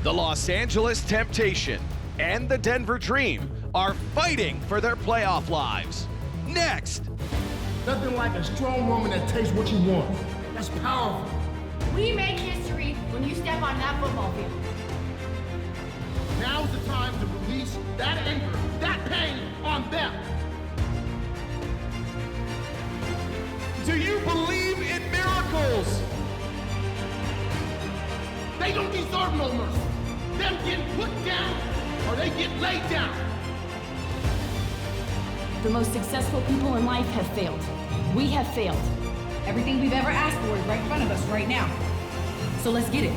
The Los Angeles Temptation and the Denver Dream are fighting for their playoff lives. Next. Nothing like a strong woman that takes what you want. That's powerful. We make history when you step on that football field. Now's the time to release that anger, that pain on them. Do you believe in miracles? They don't deserve no mercy. Them getting put down or they get laid down. The most successful people in life have failed. We have failed. Everything we've ever asked for is right in front of us right now. So let's get it.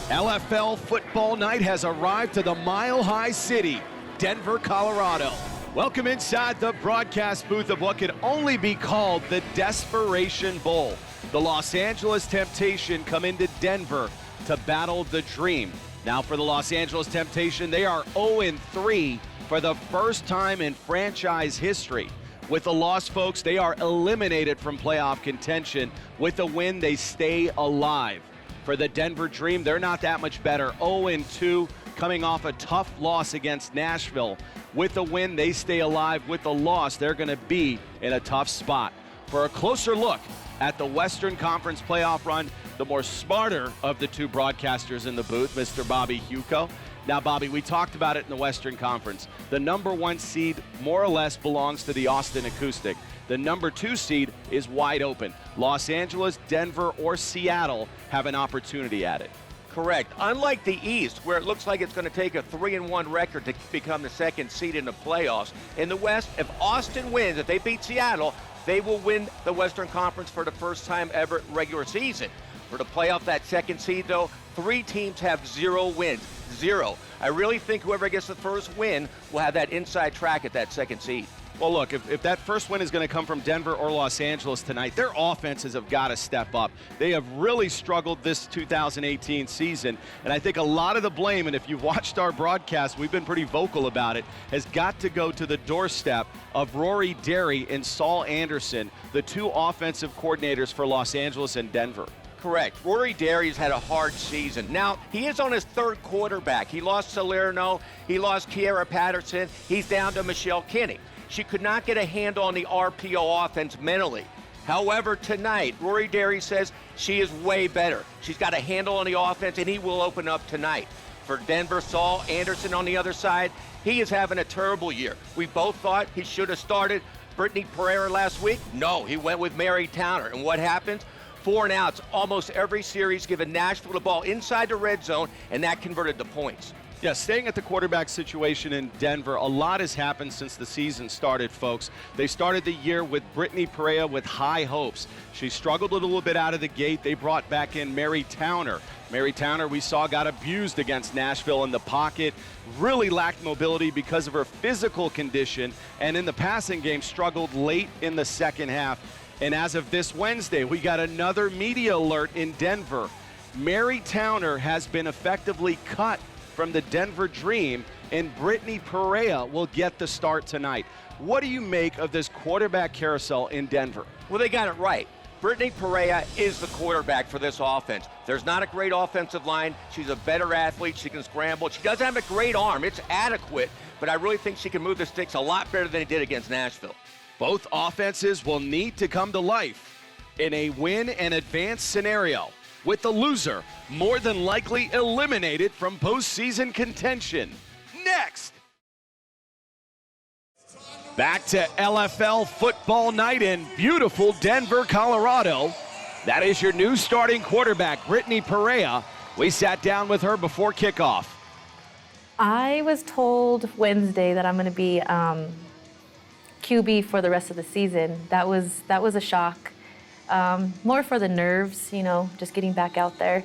LFL football night has arrived to the Mile High City, Denver, Colorado. Welcome inside the broadcast booth of what could only be called the Desperation Bowl. The Los Angeles Temptation come into Denver to battle the Dream. Now for the Los Angeles Temptation, they are 0-3 for the first time in franchise history. With the loss, folks, they are eliminated from playoff contention. With a win, they stay alive. For the Denver Dream, they're not that much better. 0-2, coming off a tough loss against Nashville. With the win, they stay alive. With the loss, they're going to be in a tough spot. For a closer look at the Western Conference playoff run, the more smarter of the two broadcasters in the booth, Mr. Bobby Huco. Now, Bobby, we talked about it in the Western Conference. The number 1 seed more or less belongs to the Austin Acoustic. The number 2 seed is wide open. Los Angeles, Denver, or Seattle have an opportunity at it. Correct. Unlike the East, where it looks like it's going to take a 3-1 record to become the 2nd seed in the playoffs, in the West, if Austin wins, if they beat Seattle, they will win the Western Conference for the first time ever regular season. For the playoff, that 2nd seed, though, 3 teams have 0 wins. 0. I really think whoever gets the first win will have that inside track at that 2nd seed. Well, look, if that first win is going to come from Denver or Los Angeles tonight, their offenses have got to step up. They have really struggled this 2018 season, and I think a lot of the blame, and if you've watched our broadcast, we've been pretty vocal about it, has got to go to the doorstep of Rory Derry and Saul Anderson, the 2 offensive coordinators for Los Angeles and Denver. Correct. Rory Derry's had a hard season. Now, he is on his 3rd quarterback. He lost Salerno. He lost Kiera Patterson. He's down to Michelle Kinney. She could not get a handle on the RPO offense mentally. However, tonight, Rory Derry says she is way better. She's got a handle on the offense, and he will open up tonight. For Denver, Saul Anderson on the other side, he is having a terrible year. We both thought he should have started Brittany Pereira last week. No, he went with Mary Towner. And what happens? 4 and outs almost every series, giving Nashville the ball inside the red zone, and that converted to points. Yeah, staying at the quarterback situation in Denver, a lot has happened since the season started, folks. They started the year with Brittany Pereira with high hopes. She struggled a little bit out of the gate. They brought back in Mary Towner. Mary Towner, we saw, got abused against Nashville in the pocket, really lacked mobility because of her physical condition, and in the passing game struggled late in the second half. And as of this Wednesday, we got another media alert in Denver. Mary Towner has been effectively cut from the Denver Dream, and Brittany Pereira will get the start tonight. What do you make of this quarterback carousel in Denver? Well, they got it right. Brittany Pereira is the quarterback for this offense. There's not a great offensive line. She's a better athlete. She can scramble. She doesn't have a great arm. It's adequate, but I really think she can move the sticks a lot better than he did against Nashville. Both offenses will need to come to life in a win and advance scenario, with the loser more than likely eliminated from postseason contention. Next. Back to LFL football night in beautiful Denver, Colorado. That is your new starting quarterback, Brittany Pereira. We sat down with her before kickoff. I was told Wednesday that I'm going to be QB for the rest of the season. That was a shock. More for the nerves, just getting back out there.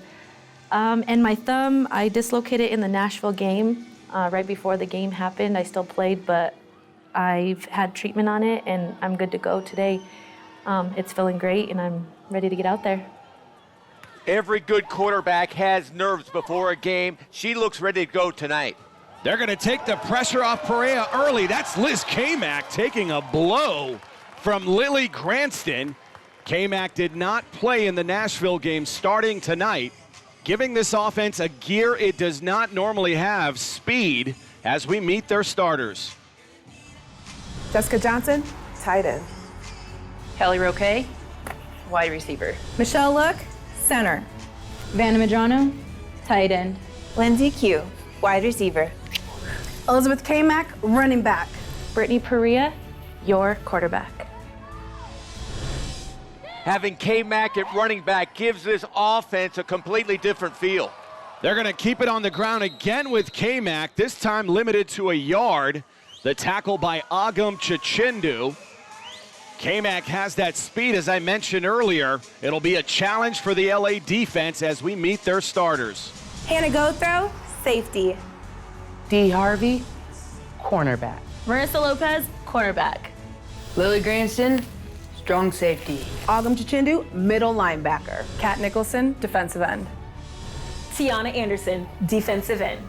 And my thumb, I dislocated in the Nashville game. Right before the game happened, I still played, but I've had treatment on it, and I'm good to go today. It's feeling great, and I'm ready to get out there. Every good quarterback has nerves before a game. She looks ready to go tonight. They're going to take the pressure off Pereira early. That's Liz Kamak taking a blow from Lily Cranston. K-Mac did not play in the Nashville game starting tonight, giving this offense a gear it does not normally have, speed, as we meet their starters. Jessica Johnson, tight end. Kelly Roque, wide receiver. Michelle Look, center. Vanna Medrano, tight end. Lindsay Q, wide receiver. Elizabeth K-Mac, running back. Brittany Perea, your quarterback. Having K-Mac at running back gives this offense a completely different feel. They're going to keep it on the ground again with K-Mac, this time limited to a yard. The tackle by Agam Chichindu. K-Mac has that speed, as I mentioned earlier. It'll be a challenge for the LA defense as we meet their starters. Hannah Gothrow, safety. Dee Harvey, cornerback. Marissa Lopez, cornerback. Lily Granston, strong safety. Agam Chichindu, middle linebacker. Kat Nicholson, defensive end. Tiana Anderson, defensive end.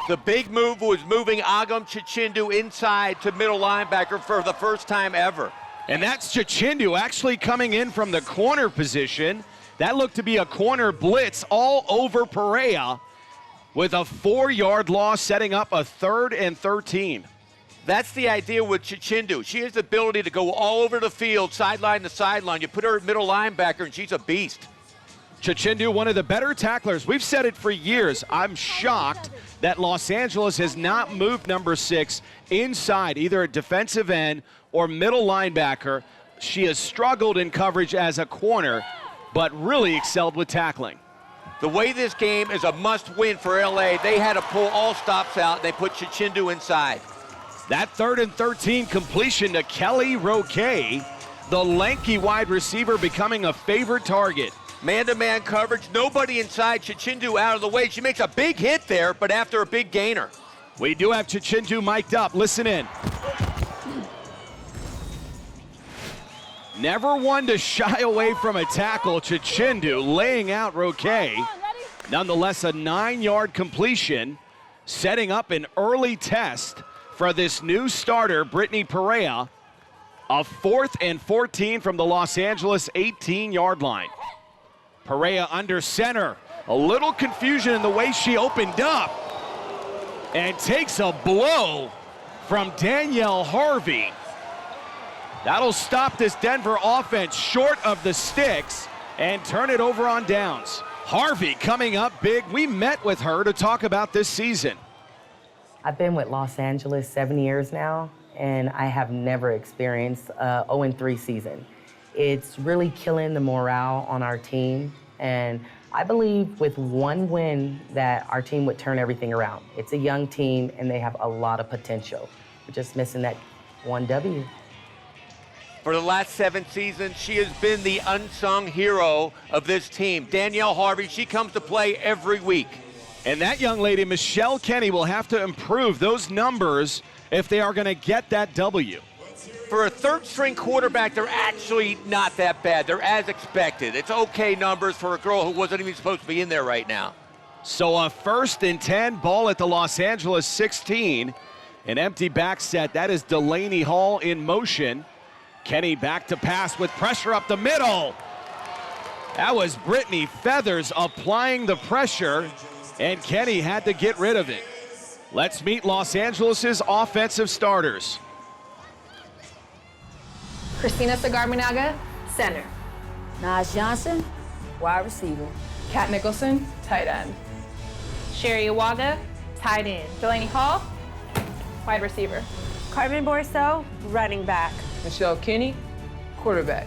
The big move was moving Agam Chichindu inside to middle linebacker for the first time ever. And that's Chichindu actually coming in from the corner position. That looked to be a corner blitz all over Perea, with a 4-yard loss, setting up a 3rd and 13. That's the idea with Chichindu. She has the ability to go all over the field, sideline to sideline. You put her at middle linebacker, and she's a beast. Chichindu, one of the better tacklers. We've said it for years. I'm shocked that Los Angeles has not moved number 6 inside, either a defensive end or middle linebacker. She has struggled in coverage as a corner, but really excelled with tackling. The way this game is a must-win for LA, they had to pull all stops out. They put Chichindu inside. That 3rd and 13 completion to Kelly Roque, the lanky wide receiver, becoming a favorite target. Man-to-man coverage, nobody inside, Chichindu out of the way. She makes a big hit there, but after a big gainer. We do have Chichindu mic'd up. Listen in. Never one to shy away from a tackle. Chichindu laying out Roque. Nonetheless, a 9-yard completion, setting up an early test for this new starter, Brittany Perea. A 4th and 14 from the Los Angeles 18-yard line. Perea under center. A little confusion in the way she opened up. And takes a blow from Danielle Harvey. That'll stop this Denver offense short of the sticks and turn it over on downs. Harvey coming up big. We met with her to talk about this season. I've been with Los Angeles 7 years now, and I have never experienced a 0-3 season. It's really killing the morale on our team, and I believe with one win that our team would turn everything around. It's a young team, and they have a lot of potential. We're just missing that one W. For the last 7 seasons, she has been the unsung hero of this team. Danielle Harvey, she comes to play every week. And that young lady, Michelle Kenny, will have to improve those numbers if they are going to get that W. For a third-string quarterback, they're actually not that bad. They're as expected. It's okay numbers for a girl who wasn't even supposed to be in there right now. So a 1st and 10, ball at the Los Angeles 16. An empty back set. That is Delaney Hall in motion. Kenny back to pass with pressure up the middle. That was Brittany Feathers applying the pressure, and Kenny had to get rid of it. Let's meet Los Angeles' offensive starters. Christina Sagarminaga, center. Naj Johnson, wide receiver. Kat Nicholson, tight end. Sherry Iwaga, tight end. Delaney Hall, wide receiver. Carmen Borso, running back. Michelle Kinney, quarterback.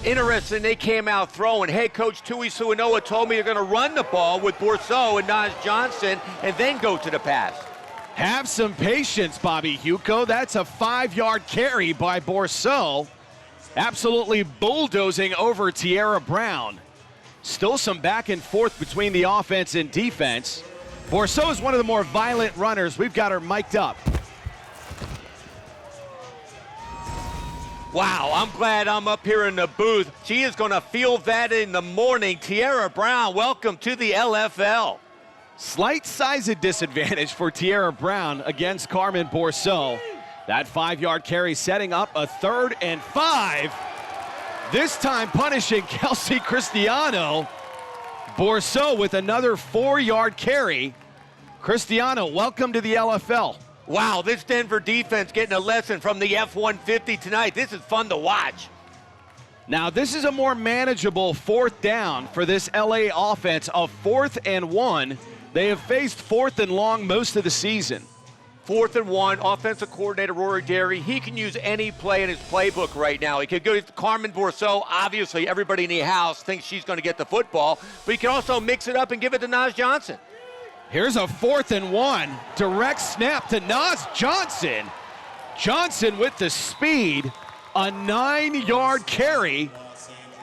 Interesting, they came out throwing. Head coach Tui Suinoa told me they're going to run the ball with Borso and Naj Johnson and then go to the pass. Have some patience, Bobby Huco. That's a 5-yard carry by Borso. Absolutely bulldozing over Tierra Brown. Still some back and forth between the offense and defense. Borso is one of the more violent runners. We've got her mic'd up. Wow, I'm glad I'm up here in the booth. She is going to feel that in the morning. Tierra Brown, welcome to the LFL. Slight size disadvantage for Tierra Brown against Carmen Borso. That 5-yard carry setting up a 3rd and 5. This time punishing Kelsey Cristiano. Bourseau with another 4-yard carry. Cristiano, welcome to the LFL. Wow, this Denver defense getting a lesson from the F-150 tonight. This is fun to watch. Now, this is a more manageable 4th down for this LA offense, a 4th and 1. They have faced 4th and long most of the season. 4th and 1, offensive coordinator Rory Derry, he can use any play in his playbook right now. He could go to Carmen Bourseau. Obviously, everybody in the house thinks she's going to get the football, but he can also mix it up and give it to Naz Johnson. Here's a 4th and 1. Direct snap to Naz Johnson. Johnson with the speed. A 9-yard carry.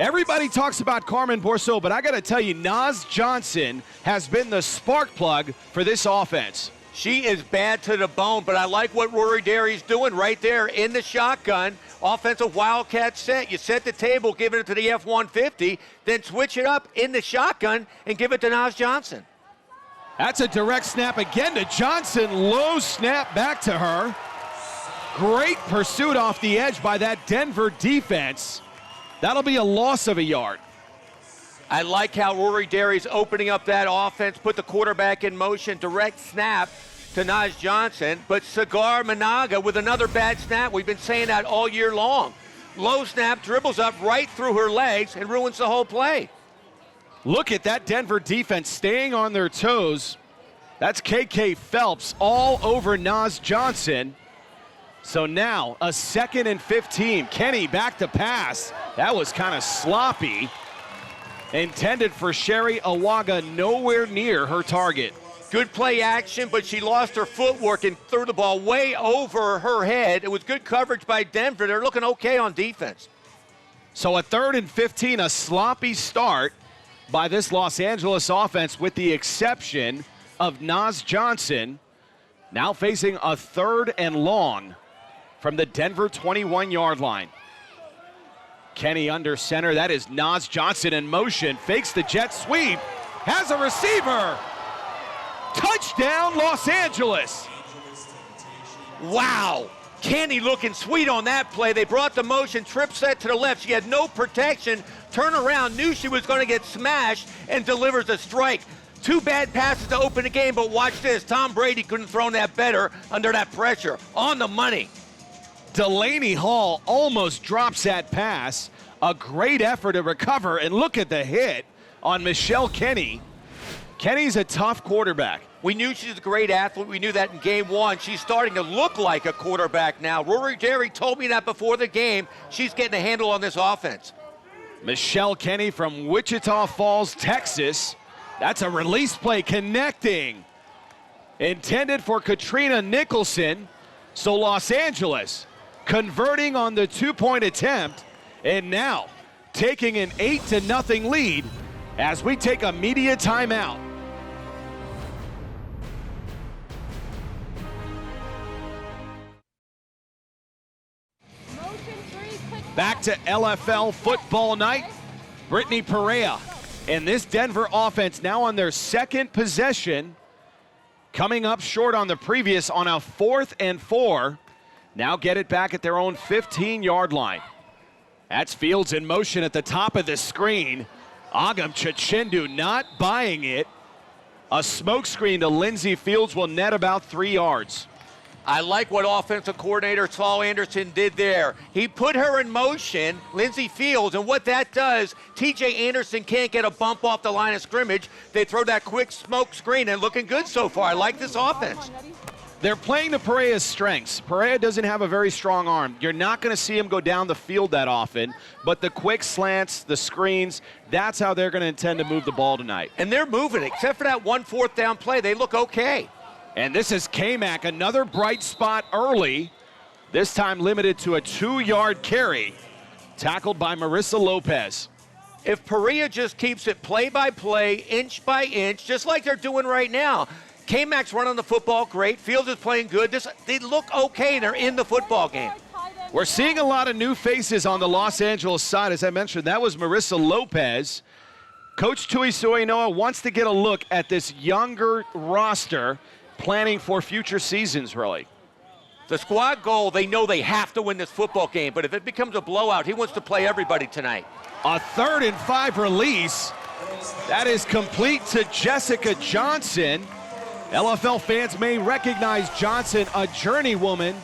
Everybody talks about Carmen Bourseau, but I got to tell you, Naz Johnson has been the spark plug for this offense. She is bad to the bone, but I like what Rory Derry's doing right there in the shotgun. Offensive wildcat set. You set the table, giving it to the F-150, then switch it up in the shotgun and give it to Naz Johnson. That's a direct snap again to Johnson. Low snap back to her. Great pursuit off the edge by that Denver defense. That'll be a loss of a yard. I like how Rory Derry's opening up that offense, put the quarterback in motion, direct snap to Naz Johnson, but Cigar Managa with another bad snap. We've been saying that all year long. Low snap, dribbles up right through her legs and ruins the whole play. Look at that Denver defense staying on their toes. That's KK Phelps all over Naz Johnson. So now a 2nd and 15. Kenny back to pass. That was kind of sloppy. Intended for Sherry Awaga, nowhere near her target. Good play action, but she lost her footwork and threw the ball way over her head. It was good coverage by Denver. They're looking okay on defense. So a 3rd and 15, a sloppy start by this Los Angeles offense with the exception of Naz Johnson. Now facing a 3rd and long from the Denver 21-yard line. Kenny under center. That is Naz Johnson in motion. Fakes the jet sweep. Has a receiver. Touchdown, Los Angeles. Wow. Kenny looking sweet on that play. They brought the motion, trip set to the left. She had no protection. Turn around, knew she was going to get smashed, and delivers a strike. 2 bad passes to open the game, but watch this. Tom Brady couldn't have thrown that better under that pressure. On the money. Delaney Hall almost drops that pass. A great effort to recover, and look at the hit on Michelle Kenny. Kenny's a tough quarterback. We knew she's a great athlete. We knew that in game 1. She's starting to look like a quarterback now. Rory Derry told me that before the game. She's getting a handle on this offense. Michelle Kenny from Wichita Falls, Texas. That's a release play connecting. Intended for Katrina Nicholson. So Los Angeles converting on the 2-point attempt, and now taking an 8-0 lead as we take a media timeout. Back to LFL football night. Brittany Perea and this Denver offense now on their 2nd possession, coming up short on the previous on a 4th and 4. Now get it back at their own 15-yard line. That's Fields in motion at the top of the screen. Agam Chachindu not buying it. A smoke screen to Lindsey Fields will net about 3 yards. I like what offensive coordinator Saul Anderson did there. He put her in motion, Lindsey Fields, and what that does, TJ Anderson can't get a bump off the line of scrimmage. They throw that quick smoke screen, and looking good so far. I like this offense. They're playing to Perea's strengths. Perea doesn't have a very strong arm. You're not going to see him go down the field that often, but the quick slants, the screens, that's how they're going to intend to move the ball tonight. And they're moving it. Except for that 1 4th down play, they look okay. And this is K-Mac, another bright spot early, this time limited to a 2-yard carry, tackled by Marissa Lopez. If Perea just keeps it play by play, inch by inch, just like they're doing right now, K-Mac's running the football great. Fields is playing good. They look okay. They're in the football game. We're seeing a lot of new faces on the Los Angeles side. As I mentioned, that was Marissa Lopez. Coach Tui Suenoa wants to get a look at this younger roster, planning for future seasons, really. The squad goal, they know they have to win this football game, but if it becomes a blowout, he wants to play everybody tonight. A 3rd and 5 release. That is complete to Jessica Johnson. LFL fans may recognize Johnson, a journeywoman,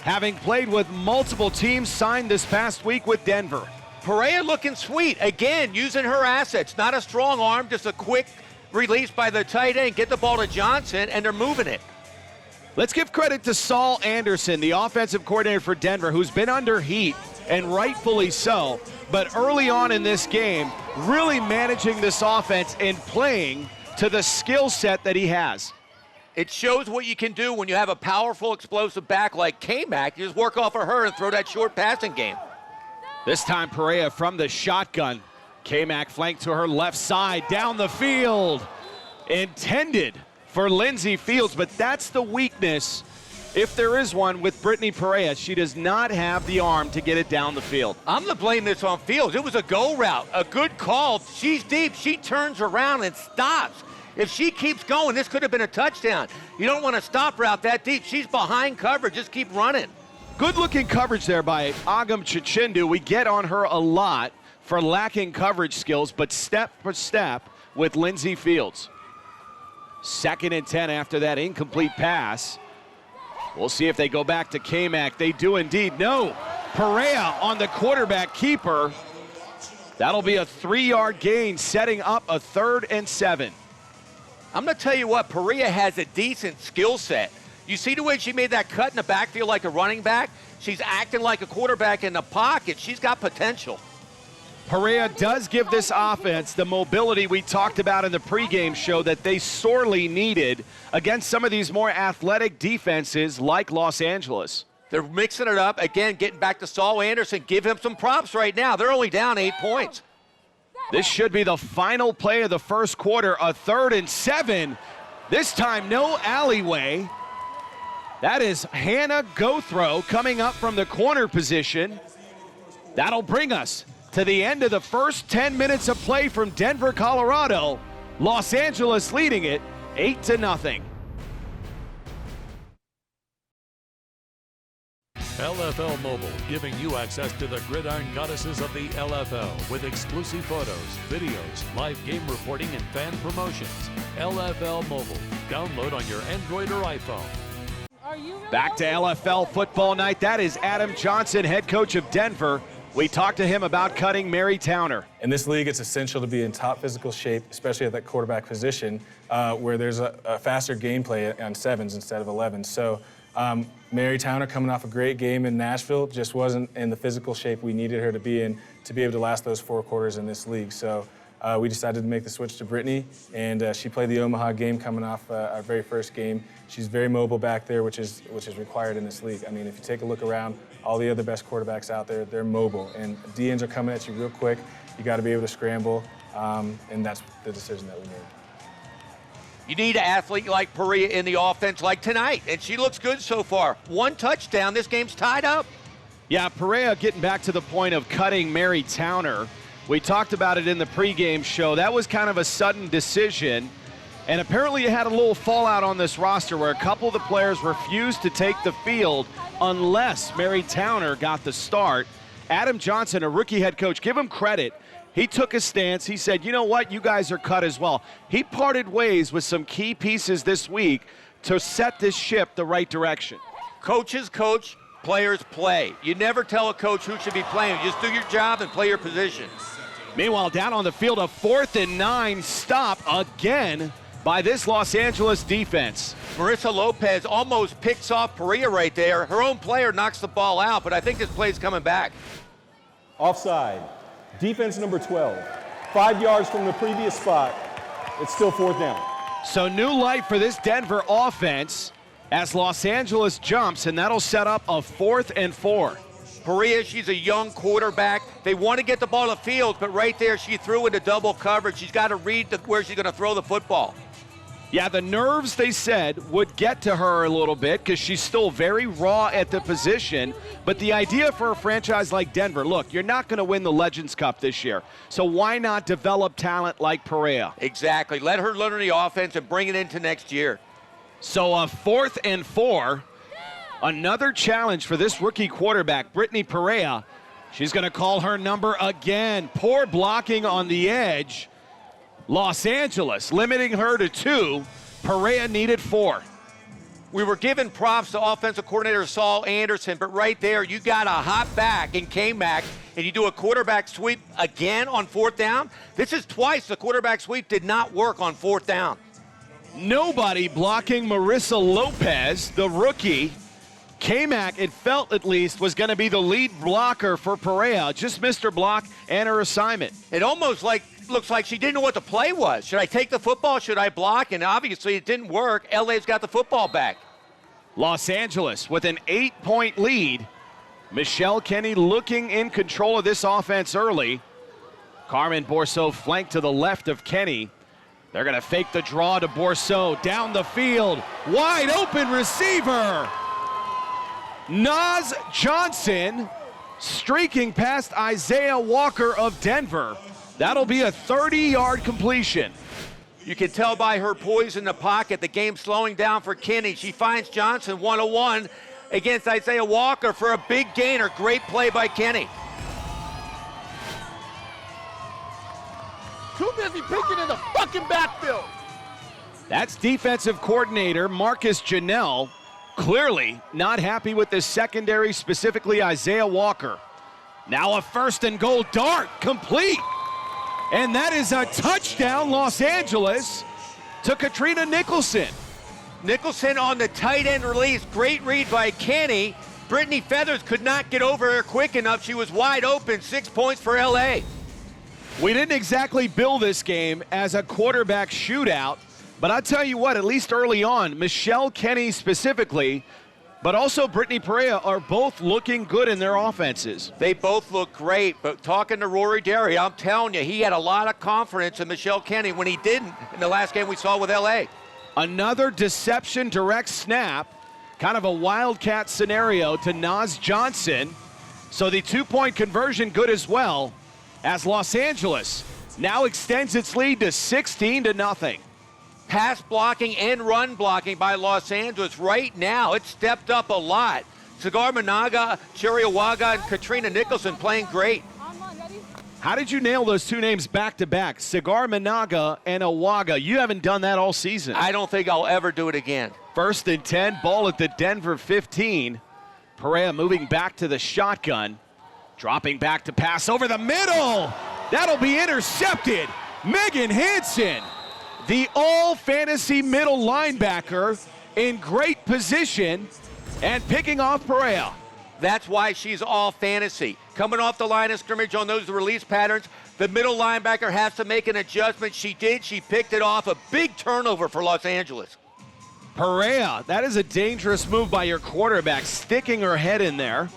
having played with multiple teams, signed this past week with Denver. Perea looking sweet. Again, using her assets. Not a strong arm, just a quick release by the tight end. Get the ball to Johnson, and they're moving it. Let's give credit to Saul Anderson, the offensive coordinator for Denver, who's been under heat, and rightfully so. But early on in this game, really managing this offense and playing to the skill set that he has. It shows what you can do when you have a powerful, explosive back like K-Mac. You just work off of her and throw that short passing game. This time Perea from the shotgun. K-Mac flanked to her left side, down the field. Intended for Lindsey Fields, but that's the weakness, if there is one, with Brittany Perea. She does not have the arm to get it down the field. I'm going to blame this on Fields. It was a go route, a good call. She's deep. She turns around and stops. If she keeps going, this could have been a touchdown. You don't want to stop route that deep. She's behind cover. Just keep running. Good-looking coverage there by Agam Chichindu. We get on her a lot for lacking coverage skills, but step for step with Lindsey Fields. 2nd and 10 after that incomplete pass. We'll see if they go back to K-Mac. They do indeed. No. Perea on the quarterback keeper. That'll be a 3-yard gain, setting up a 3rd and 7. I'm going to tell you what, Perea has a decent skill set. You see the way she made that cut in the backfield like a running back? She's acting like a quarterback in the pocket. She's got potential. Perea does give this offense the mobility we talked about in the pregame show that they sorely needed against some of these more athletic defenses like Los Angeles. They're mixing it up. Again, getting back to Saul Anderson. Give him some props right now. They're only down 8 points. This should be the final play of the first quarter, a 3rd and 7. This time, no alleyway. That is Hannah Gothrow coming up from the corner position. That'll bring us to the end of the first 10 minutes of play from Denver, Colorado. Los Angeles leading it 8-0. LFL Mobile, giving you access to the gridiron goddesses of the LFL with exclusive photos, videos, live game reporting, and fan promotions. LFL Mobile. Download on your Android or iPhone. Back to LFL football night. That is Adam Johnson, head coach of Denver. We talked to him about cutting Mary Towner. In this league, it's essential to be in top physical shape, especially at that quarterback position, where there's a faster gameplay on 7s instead of 11s. So Mary Towner, coming off a great game in Nashville, just wasn't in the physical shape we needed her to be in to be able to last those 4 quarters in this league. So we decided to make the switch to Brittany, and she played the Omaha game coming off our very first game. She's very mobile back there, which is required in this league. I mean, if you take a look around, all the other best quarterbacks out there, they're mobile, and DNs are coming at you real quick. You got to be able to scramble, and that's the decision that we made. You need an athlete like Perea in the offense like tonight, and she looks good so far. 1 touchdown, this game's tied up. Yeah, Perea getting back to the point of cutting Mary Towner. We talked about it in the pregame show. That was kind of a sudden decision, and apparently it had a little fallout on this roster where a couple of the players refused to take the field unless Mary Towner got the start. Adam Johnson, a rookie head coach, give him credit. He took a stance. He said, you know what, you guys are cut as well. He parted ways with some key pieces this week to set this ship the right direction. Coaches coach, players play. You never tell a coach who should be playing. You just do your job and play your position. Meanwhile, down on the field, a 4th and 9 stop again by this Los Angeles defense. Marissa Lopez almost picks off Perea right there. Her own player knocks the ball out, but I think this play's coming back. Offside. Defense number 12. 5 yards from the previous spot. It's still 4th down. So new life for this Denver offense as Los Angeles jumps, and that'll set up a 4th and 4. Perea, she's a young quarterback. They want to get the ball to field, but right there she threw into double coverage. She's got to read where she's going to throw the football. Yeah, the nerves, they said, would get to her a little bit because she's still very raw at the position. But the idea for a franchise like Denver, look, you're not going to win the Legends Cup this year. So why not develop talent like Perea? Exactly. Let her learn the offense and bring it into next year. So a 4th and 4. Another challenge for this rookie quarterback, Brittany Perea. She's going to call her number again. Poor blocking on the edge. Los Angeles limiting her to 2. Perea needed 4. We were giving props to offensive coordinator Saul Anderson, but right there, you got a hot back in K-Mac, and you do a quarterback sweep again on 4th down. This is twice the quarterback sweep did not work on 4th down. Nobody blocking Marissa Lopez, the rookie. K-Mac, it felt at least, was going to be the lead blocker for Perea. Just missed her block and her assignment. It almost looks like she didn't know what the play was. Should I take the football? Should I block? And obviously it didn't work. LA's got the football back. Los Angeles with an 8-point lead. Michelle Kenny looking in control of this offense early. Carmen Borso flanked to the left of Kenny. They're going to fake the draw to Borso. Down the field. Wide open receiver. Naz Johnson streaking past Isaiah Walker of Denver. That'll be a 30-yard completion. You can tell by her poise in the pocket, the game slowing down for Kenny. She finds Johnson 101 against Isaiah Walker for a big gainer. Great play by Kenny. Too busy peeking in the fucking backfield. That's defensive coordinator Marcus Janelle. Clearly not happy with the secondary, specifically Isaiah Walker. Now a 1st and goal dart, complete. And that is a touchdown, Los Angeles, to Katrina Nicholson. Nicholson on the tight end release. Great read by Kenny. Brittany Feathers could not get over her quick enough. She was wide open. 6 points for LA. We didn't exactly bill this game as a quarterback shootout, but I'll tell you what, at least early on, Michelle Kenny specifically, but also Brittany Perea are both looking good in their offenses. They both look great, but talking to Rory Derry, I'm telling you, he had a lot of confidence in Michelle Kenny when he didn't in the last game we saw with LA. Another deception direct snap, kind of a wildcat scenario to Naz Johnson. So the 2-point conversion good as well, as Los Angeles now extends its lead to 16-0. Pass blocking and run blocking by Los Angeles right now. It's stepped up a lot. Cigar Managa, Chiriawaga, and Katrina Nicholson playing great. How did you nail those 2 names back-to-back? Cigar Managa and Awaga. You haven't done that all season. I don't think I'll ever do it again. 1st and 10, ball at the Denver 15. Perea moving back to the shotgun. Dropping back to pass over the middle. That'll be intercepted. Megan Hansen, the all-fantasy middle linebacker, in great position and picking off Perea. That's why she's all fantasy. Coming off the line of scrimmage on those release patterns, the middle linebacker has to make an adjustment. She did. She picked it off. A big turnover for Los Angeles. Perea, that is a dangerous move by your quarterback, sticking her head in there.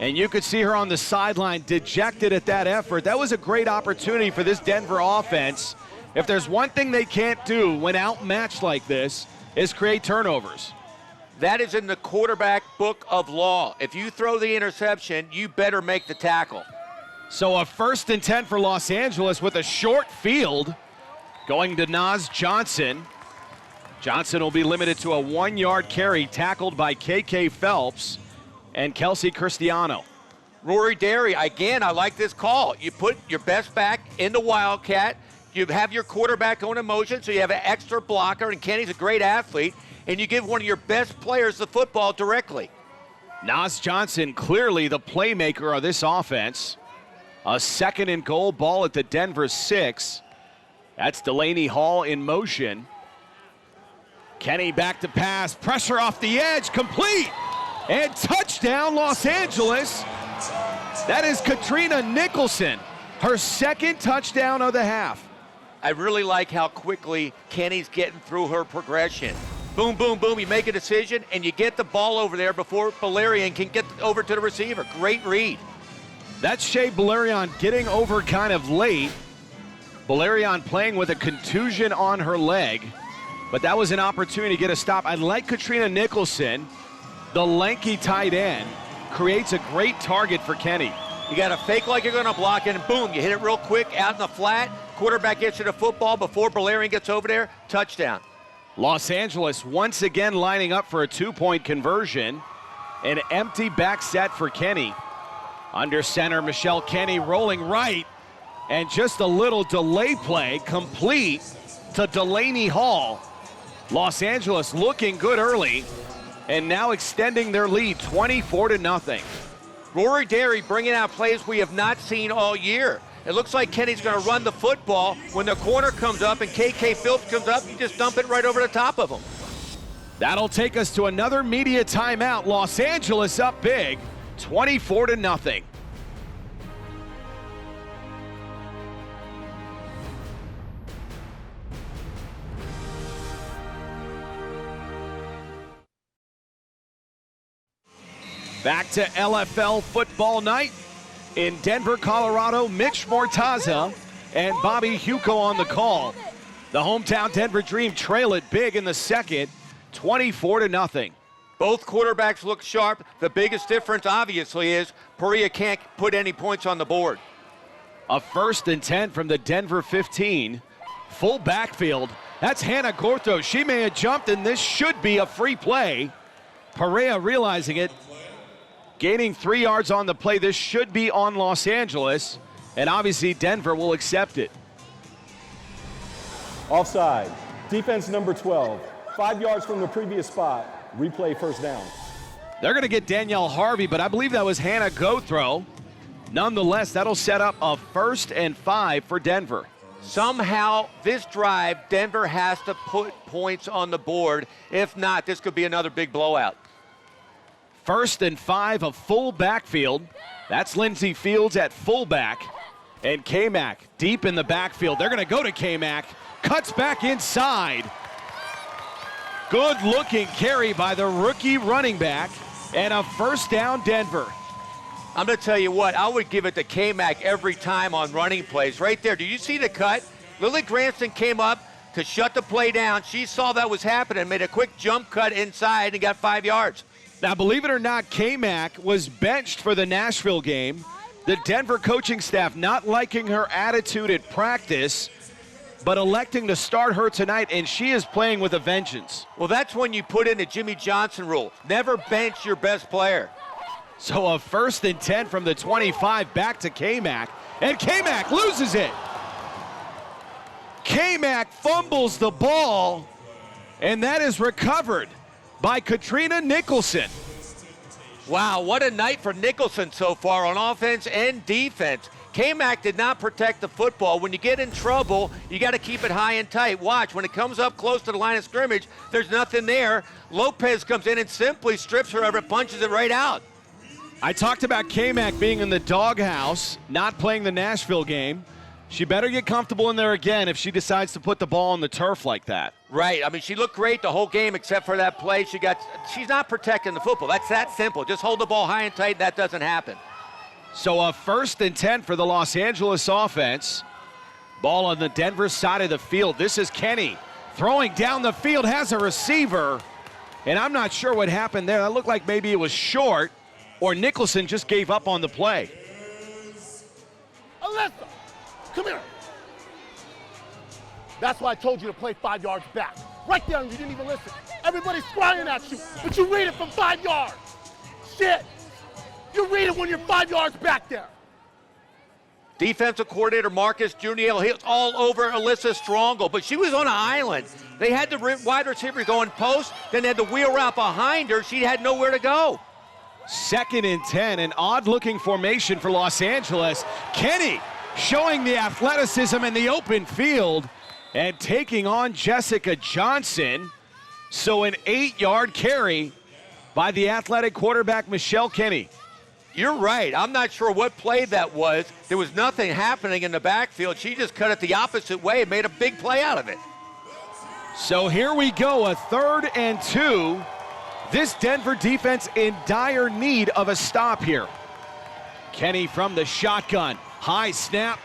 And you could see her on the sideline dejected at that effort. That was a great opportunity for this Denver offense. If there's one thing they can't do when outmatched like this, is create turnovers. That is in the quarterback book of law. If you throw the interception, you better make the tackle. So a 1st and 10 for Los Angeles with a short field going to Naz Johnson. Johnson will be limited to a 1-yard carry, tackled by KK Phelps and Kelsey Cristiano. Rory Derry, again, I like this call. You put your best back in the Wildcat. You have your quarterback going in motion, so you have an extra blocker, and Kenny's a great athlete, and you give one of your best players the football directly. Naz Johnson, clearly the playmaker of this offense. A 2nd and goal, ball at the Denver 6. That's Delaney Hall in motion. Kenny back to pass, pressure off the edge, complete, and touchdown Los Angeles. That is Katrina Nicholson, her 2nd touchdown of the half. I really like how quickly Kenny's getting through her progression. Boom, boom, boom, you make a decision, and you get the ball over there before Valerian can get over to the receiver. Great read. That's Shea Valerian getting over kind of late. Valerian playing with a contusion on her leg, but that was an opportunity to get a stop. I like Katrina Nicholson, the lanky tight end, creates a great target for Kenny. You got to fake like you're going to block it, and boom, you hit it real quick out in the flat. Quarterback gets you the football before Valerian gets over there. Touchdown. Los Angeles once again lining up for a two-point conversion. An empty back set for Kenny. Under center, Michelle Kenny rolling right. And just a little delay play complete to Delaney Hall. Los Angeles looking good early and now extending their lead 24-0. Rory Derry bringing out plays we have not seen all year. It looks like Kenny's going to run the football. When the corner comes up and KK Phillips comes up, you just dump it right over the top of him. That'll take us to another media timeout. Los Angeles up big, 24-0. Back to LFL football night in Denver, Colorado. Mitch Mortaza and Bobby Huco on the call. The hometown Denver Dream trail it big in the second, 24-0. Both quarterbacks look sharp. The biggest difference, obviously, is Perea can't put any points on the board. A 1st and 10 from the Denver 15. Full backfield. That's Hannah Gorto. She may have jumped, and this should be a free play. Perea realizing it. Gaining 3 yards on the play. This should be on Los Angeles, and obviously Denver will accept it. Offside. Defense number 12. 5 yards from the previous spot. Replay first down. They're going to get Danielle Harvey, but I believe that was Hannah Gothrow. Nonetheless, that'll set up a 1st and 5 for Denver. Somehow, this drive, Denver has to put points on the board. If not, this could be another big blowout. 1st and 5, a full backfield. That's Lindsey Fields at fullback. And K-Mac deep in the backfield. They're going to go to K-Mac. Cuts back inside. Good looking carry by the rookie running back. And a 1st down, Denver. I'm going to tell you what, I would give it to K-Mac every time on running plays. Right there, do you see the cut? Lily Granson came up to shut the play down. She saw that was happening, made a quick jump cut inside and got 5 yards. Now, believe it or not, K-Mac was benched for the Nashville game. The Denver coaching staff not liking her attitude at practice, but electing to start her tonight, and she is playing with a vengeance. Well, that's when you put in the Jimmy Johnson rule. Never bench your best player. So a 1st and 10 from the 25 back to K-Mac, and K-Mac loses it. K-Mac fumbles the ball, and that is recovered by Katrina Nicholson. Wow, what a night for Nicholson so far on offense and defense. K-Mac did not protect the football. When you get in trouble, you got to keep it high and tight. Watch, when it comes up close to the line of scrimmage, there's nothing there. Lopez comes in and simply strips her of it, punches it right out. I talked about K-Mac being in the doghouse, not playing the Nashville game. She better get comfortable in there again if she decides to put the ball on the turf like that. Right. I mean, she looked great the whole game except for that play. She's not protecting the football. That's that simple. Just hold the ball high and tight. That doesn't happen. So a 1st and 10 for the Los Angeles offense. Ball on the Denver side of the field. This is Kenny throwing down the field, has a receiver. And I'm not sure what happened there. That looked like maybe it was short, or Nicholson just gave up on the play. Alyssa, come here. That's why I told you to play 5 yards back. Right there, and you didn't even listen. Everybody's crying at you, but you read it from 5 yards. Shit. You read it when you're 5 yards back there. Defensive coordinator Marcus Juniel hit all over Alyssa Strongle, but she was on an island. They had the wide receiver going post, then they had the wheel route behind her. She had nowhere to go. 2nd and 10, an odd-looking formation for Los Angeles. Kenny showing the athleticism in the open field and taking on Jessica Johnson. So an 8-yard carry by the athletic quarterback, Michelle Kenny. You're right. I'm not sure what play that was. There was nothing happening in the backfield. She just cut it the opposite way and made a big play out of it. So here we go, a 3rd and 2. This Denver defense in dire need of a stop here. Kenny from the shotgun. High snap.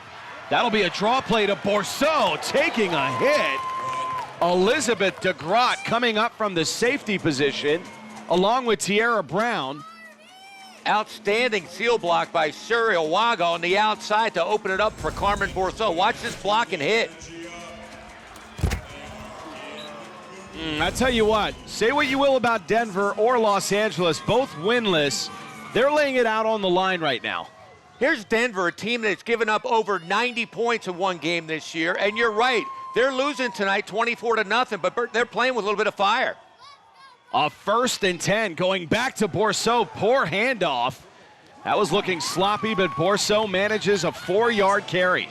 That'll be a draw play to Bourseau, taking a hit. Elizabeth DeGrotte coming up from the safety position, along with Tierra Brown. Outstanding seal block by Suri Owaga on the outside to open it up for Carmen Bourseau. Watch this block and hit. I tell you what, say what you will about Denver or Los Angeles, both winless. They're laying it out on the line right now. Here's Denver, a team that's given up over 90 points in one game this year, and you're right. They're losing tonight 24-0, but they're playing with a little bit of fire. A 1st and 10 going back to Bourseau. Poor handoff. That was looking sloppy, but Bourseau manages a 4-yard carry.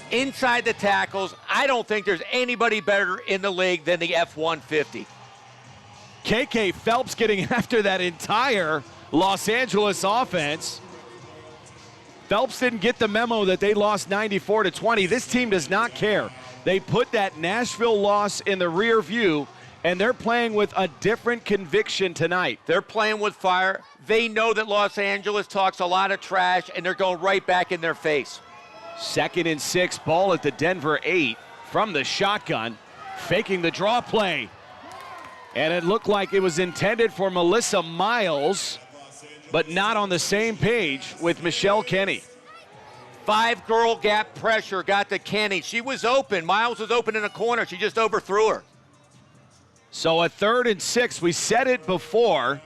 Inside the tackles, I don't think there's anybody better in the league than the F-150. KK Phelps getting after that entire Los Angeles offense. Phelps didn't get the memo that they lost 94-20. This team does not care. They put that Nashville loss in the rear view, and they're playing with a different conviction tonight. They're playing with fire. They know that Los Angeles talks a lot of trash, and they're going right back in their face. 2nd and 6, ball at the Denver 8 from the shotgun, faking the draw play. And it looked like it was intended for Melissa Miles, but not on the same page with Michelle Kenny. 5-girl gap pressure got to Kenny. She was open. Miles was open in the corner. She just overthrew her. So a 3rd and 6, we said it before.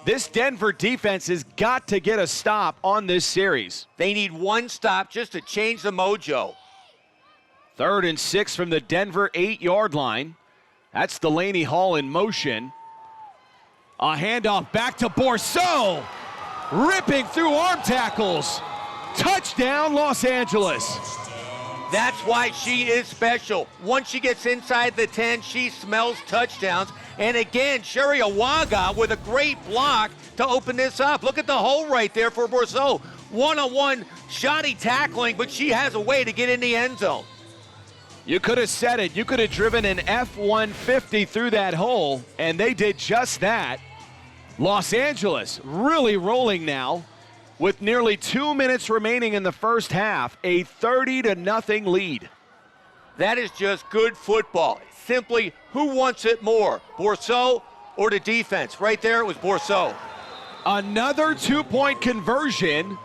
This Denver defense has got to get a stop on this series. They need one stop just to change the mojo. 3rd and 6 from the Denver 8-yard line. That's Delaney Hall in motion. A handoff back to Bourseau. Ripping through arm tackles. Touchdown, Los Angeles. That's why she is special. Once she gets inside the 10, she smells touchdowns. And again, Sherry Awaga with a great block to open this up. Look at the hole right there for Bourseau. One-on-one shoddy tackling, but she has a way to get in the end zone. You could have said it. You could have driven an F-150 through that hole, and they did just that. Los Angeles really rolling now with nearly 2 minutes remaining in the first half, a 30-0 lead. That is just good football. Simply, who wants it more, Bourseau or the defense? Right there, it was Bourseau. Another 2-point conversion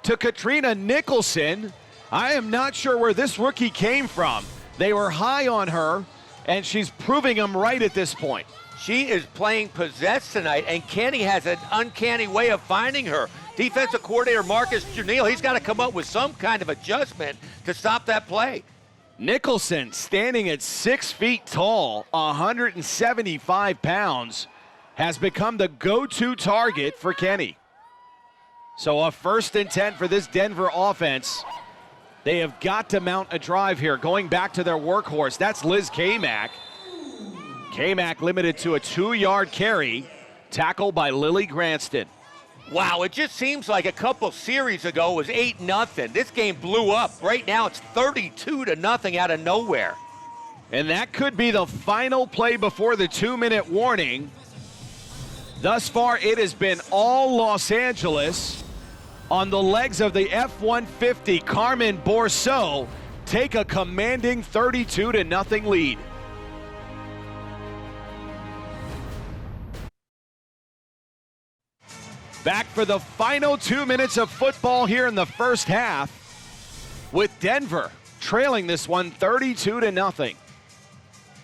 to Katrina Nicholson. I am not sure where this rookie came from. They were high on her, and she's proving them right at this point. She is playing possessed tonight, and Kenny has an uncanny way of finding her. Defensive coordinator Marcus Janelle, he's got to come up with some kind of adjustment to stop that play. Nicholson, standing at 6 feet tall, 175 pounds, has become the go-to target for Kenny. So a 1st and 10 for this Denver offense. They have got to mount a drive here, going back to their workhorse. That's Liz Kamak. Kamak limited to a 2-yard carry, tackled by Lily Granston. Wow, it just seems like a couple series ago it was 8-0. This game blew up. Right now it's 32-0 out of nowhere. And that could be the final play before the 2-minute warning. Thus far, it has been all Los Angeles. On the legs of the F-150, Carmen Bourseau take a commanding 32-0 lead. Back for the final 2 minutes of football here in the first half, with Denver trailing this one 32-0.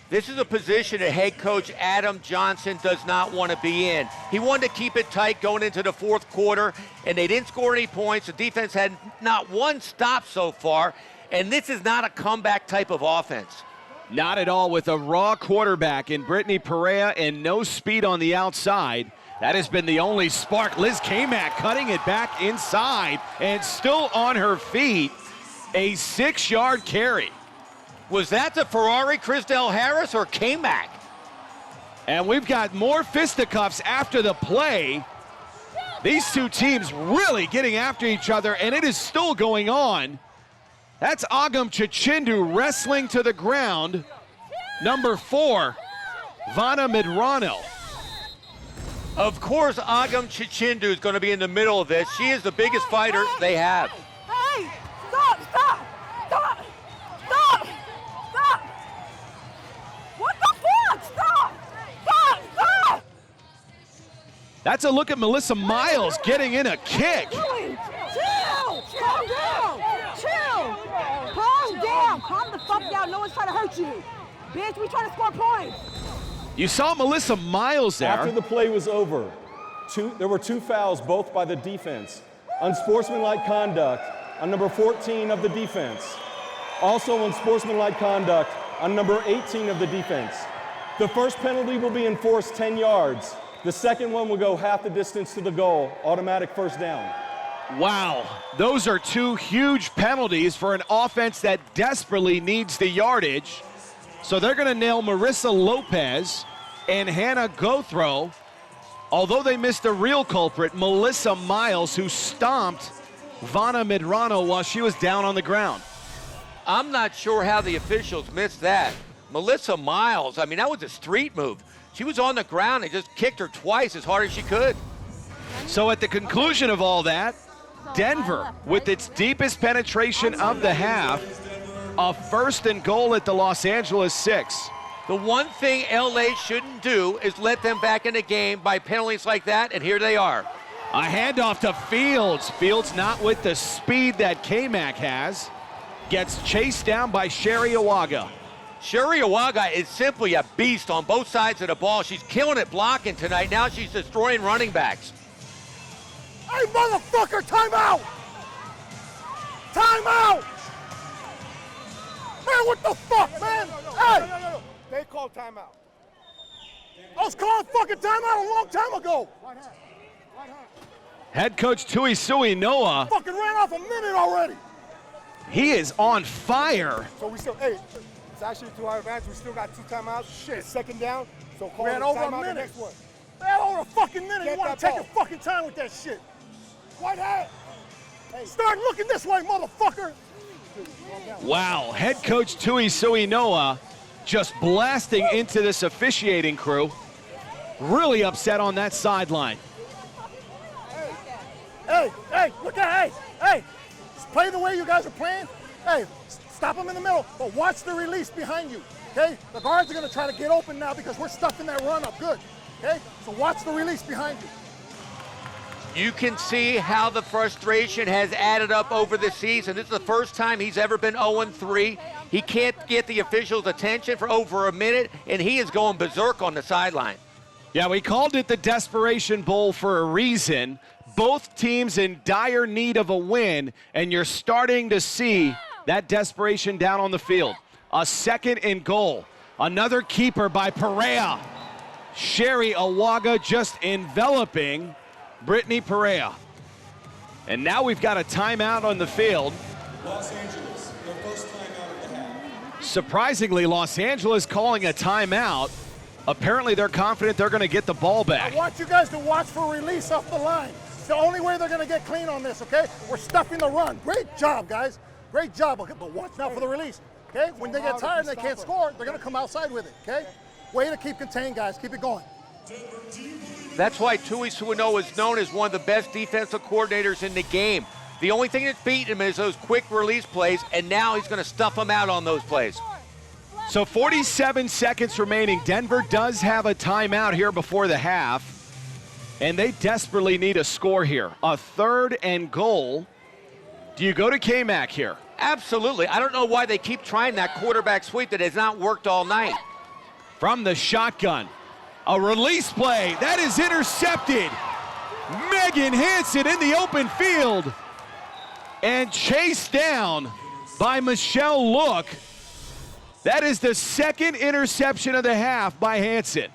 This is a position that head coach Adam Johnson does not want to be in. He wanted to keep it tight going into the fourth quarter, and they didn't score any points. The defense had not one stop so far, and this is not a comeback type of offense. Not at all, with a raw quarterback in Brittany Perea and no speed on the outside. That has been the only spark. Liz Kamak cutting it back inside and still on her feet. A 6-yard carry. Was that the Ferrari Chrisdell Harris or Kamak? And we've got more fisticuffs after the play. These two teams really getting after each other, and it is still going on. That's Agam Chichindu wrestling to the ground. Number 4, Vanna Medrano. Of course, Agam Chichindu is going to be in the middle of this. She is the biggest fighter they have. Hey, stop! What the fuck? Stop! That's a look at Melissa Miles getting in a kick. Chill! Calm down! Calm the fuck down. No one's trying to hurt you. Bitch, we trying to score points. You saw Melissa Miles there. After the play was over, there were 2 fouls, both by the defense. Unsportsmanlike conduct on number 14 of the defense. Also unsportsmanlike conduct on number 18 of the defense. The first penalty will be enforced 10 yards. The second one will go half the distance to the goal, automatic first down. Wow, those are 2 huge penalties for an offense that desperately needs the yardage. So they're gonna nail Marissa Lopez and Hannah Gothrow, although they missed the real culprit, Melissa Miles, who stomped Vanna Medrano while she was down on the ground. I'm not sure how the officials missed that. Melissa Miles, I mean, that was a street move. She was on the ground and just kicked her twice as hard as she could. So at the conclusion of all that, Denver, with its deepest penetration of the half, a 1st and goal at the Los Angeles 6. The one thing LA shouldn't do is let them back in the game by penalties like that, and here they are. A handoff to Fields. Fields not with the speed that K-Mac has. Gets chased down by Sherry Awaga. Sherry Awaga is simply a beast on both sides of the ball. She's killing it blocking tonight. Now she's destroying running backs. Hey, motherfucker, timeout! Timeout! Man, what the fuck, man? Hey! No. They called timeout. I was calling fucking timeout a long time ago. Head coach Tui Sui Noah. Fucking ran off a minute already. He is on fire. So we still, hey, it's actually to our advantage. We still got 2 timeouts. Shit, 2nd down. So call ran over a minute. Next one. Ran over a fucking minute. You want to take your fucking time with that shit? White hat. Hey. Start looking this way, motherfucker. Wow, head coach Tui Sui Noah just blasting into this officiating crew. Really upset on that sideline. Hey, look at, hey, just play the way you guys are playing. Hey, stop them in the middle, but watch the release behind you, okay? The guards are gonna try to get open now because we're stuffing that run up good, okay? So watch the release behind you. You can see how the frustration has added up over the season. This is the first time he's ever been 0-3. He can't get the officials' attention for over a minute, and he is going berserk on the sideline. Yeah, we called it the Desperation Bowl for a reason. Both teams in dire need of a win, and you're starting to see that desperation down on the field. A 2nd and goal. Another keeper by Perea. Sherry Awaga just enveloping Brittany Perea. And now we've got a timeout on the field. Los Angeles, their first timeout of the half. Surprisingly, Los Angeles calling a timeout. Apparently they're confident they're going to get the ball back. I want you guys to watch for release off the line. It's the only way they're going to get clean on this, okay? We're stuffing the run. Great job, guys. Great job, okay? But watch now for the release, okay? When they get tired and they can't score, they're going to come outside with it, okay? Way to keep contained, guys. Keep it going. That's why Tui Suino is known as one of the best defensive coordinators in the game. The only thing that's beaten him is those quick release plays, and now he's going to stuff them out on those plays. So 47 seconds remaining. Denver does have a timeout here before the half, and they desperately need a score here. A 3rd and goal. Do you go to K-Mac here? Absolutely. I don't know why they keep trying that quarterback sweep that has not worked all night. From the shotgun. A release play. That is intercepted. Megan Hansen in the open field. And chased down by Michelle Look. That is the 2nd interception of the half by Hansen.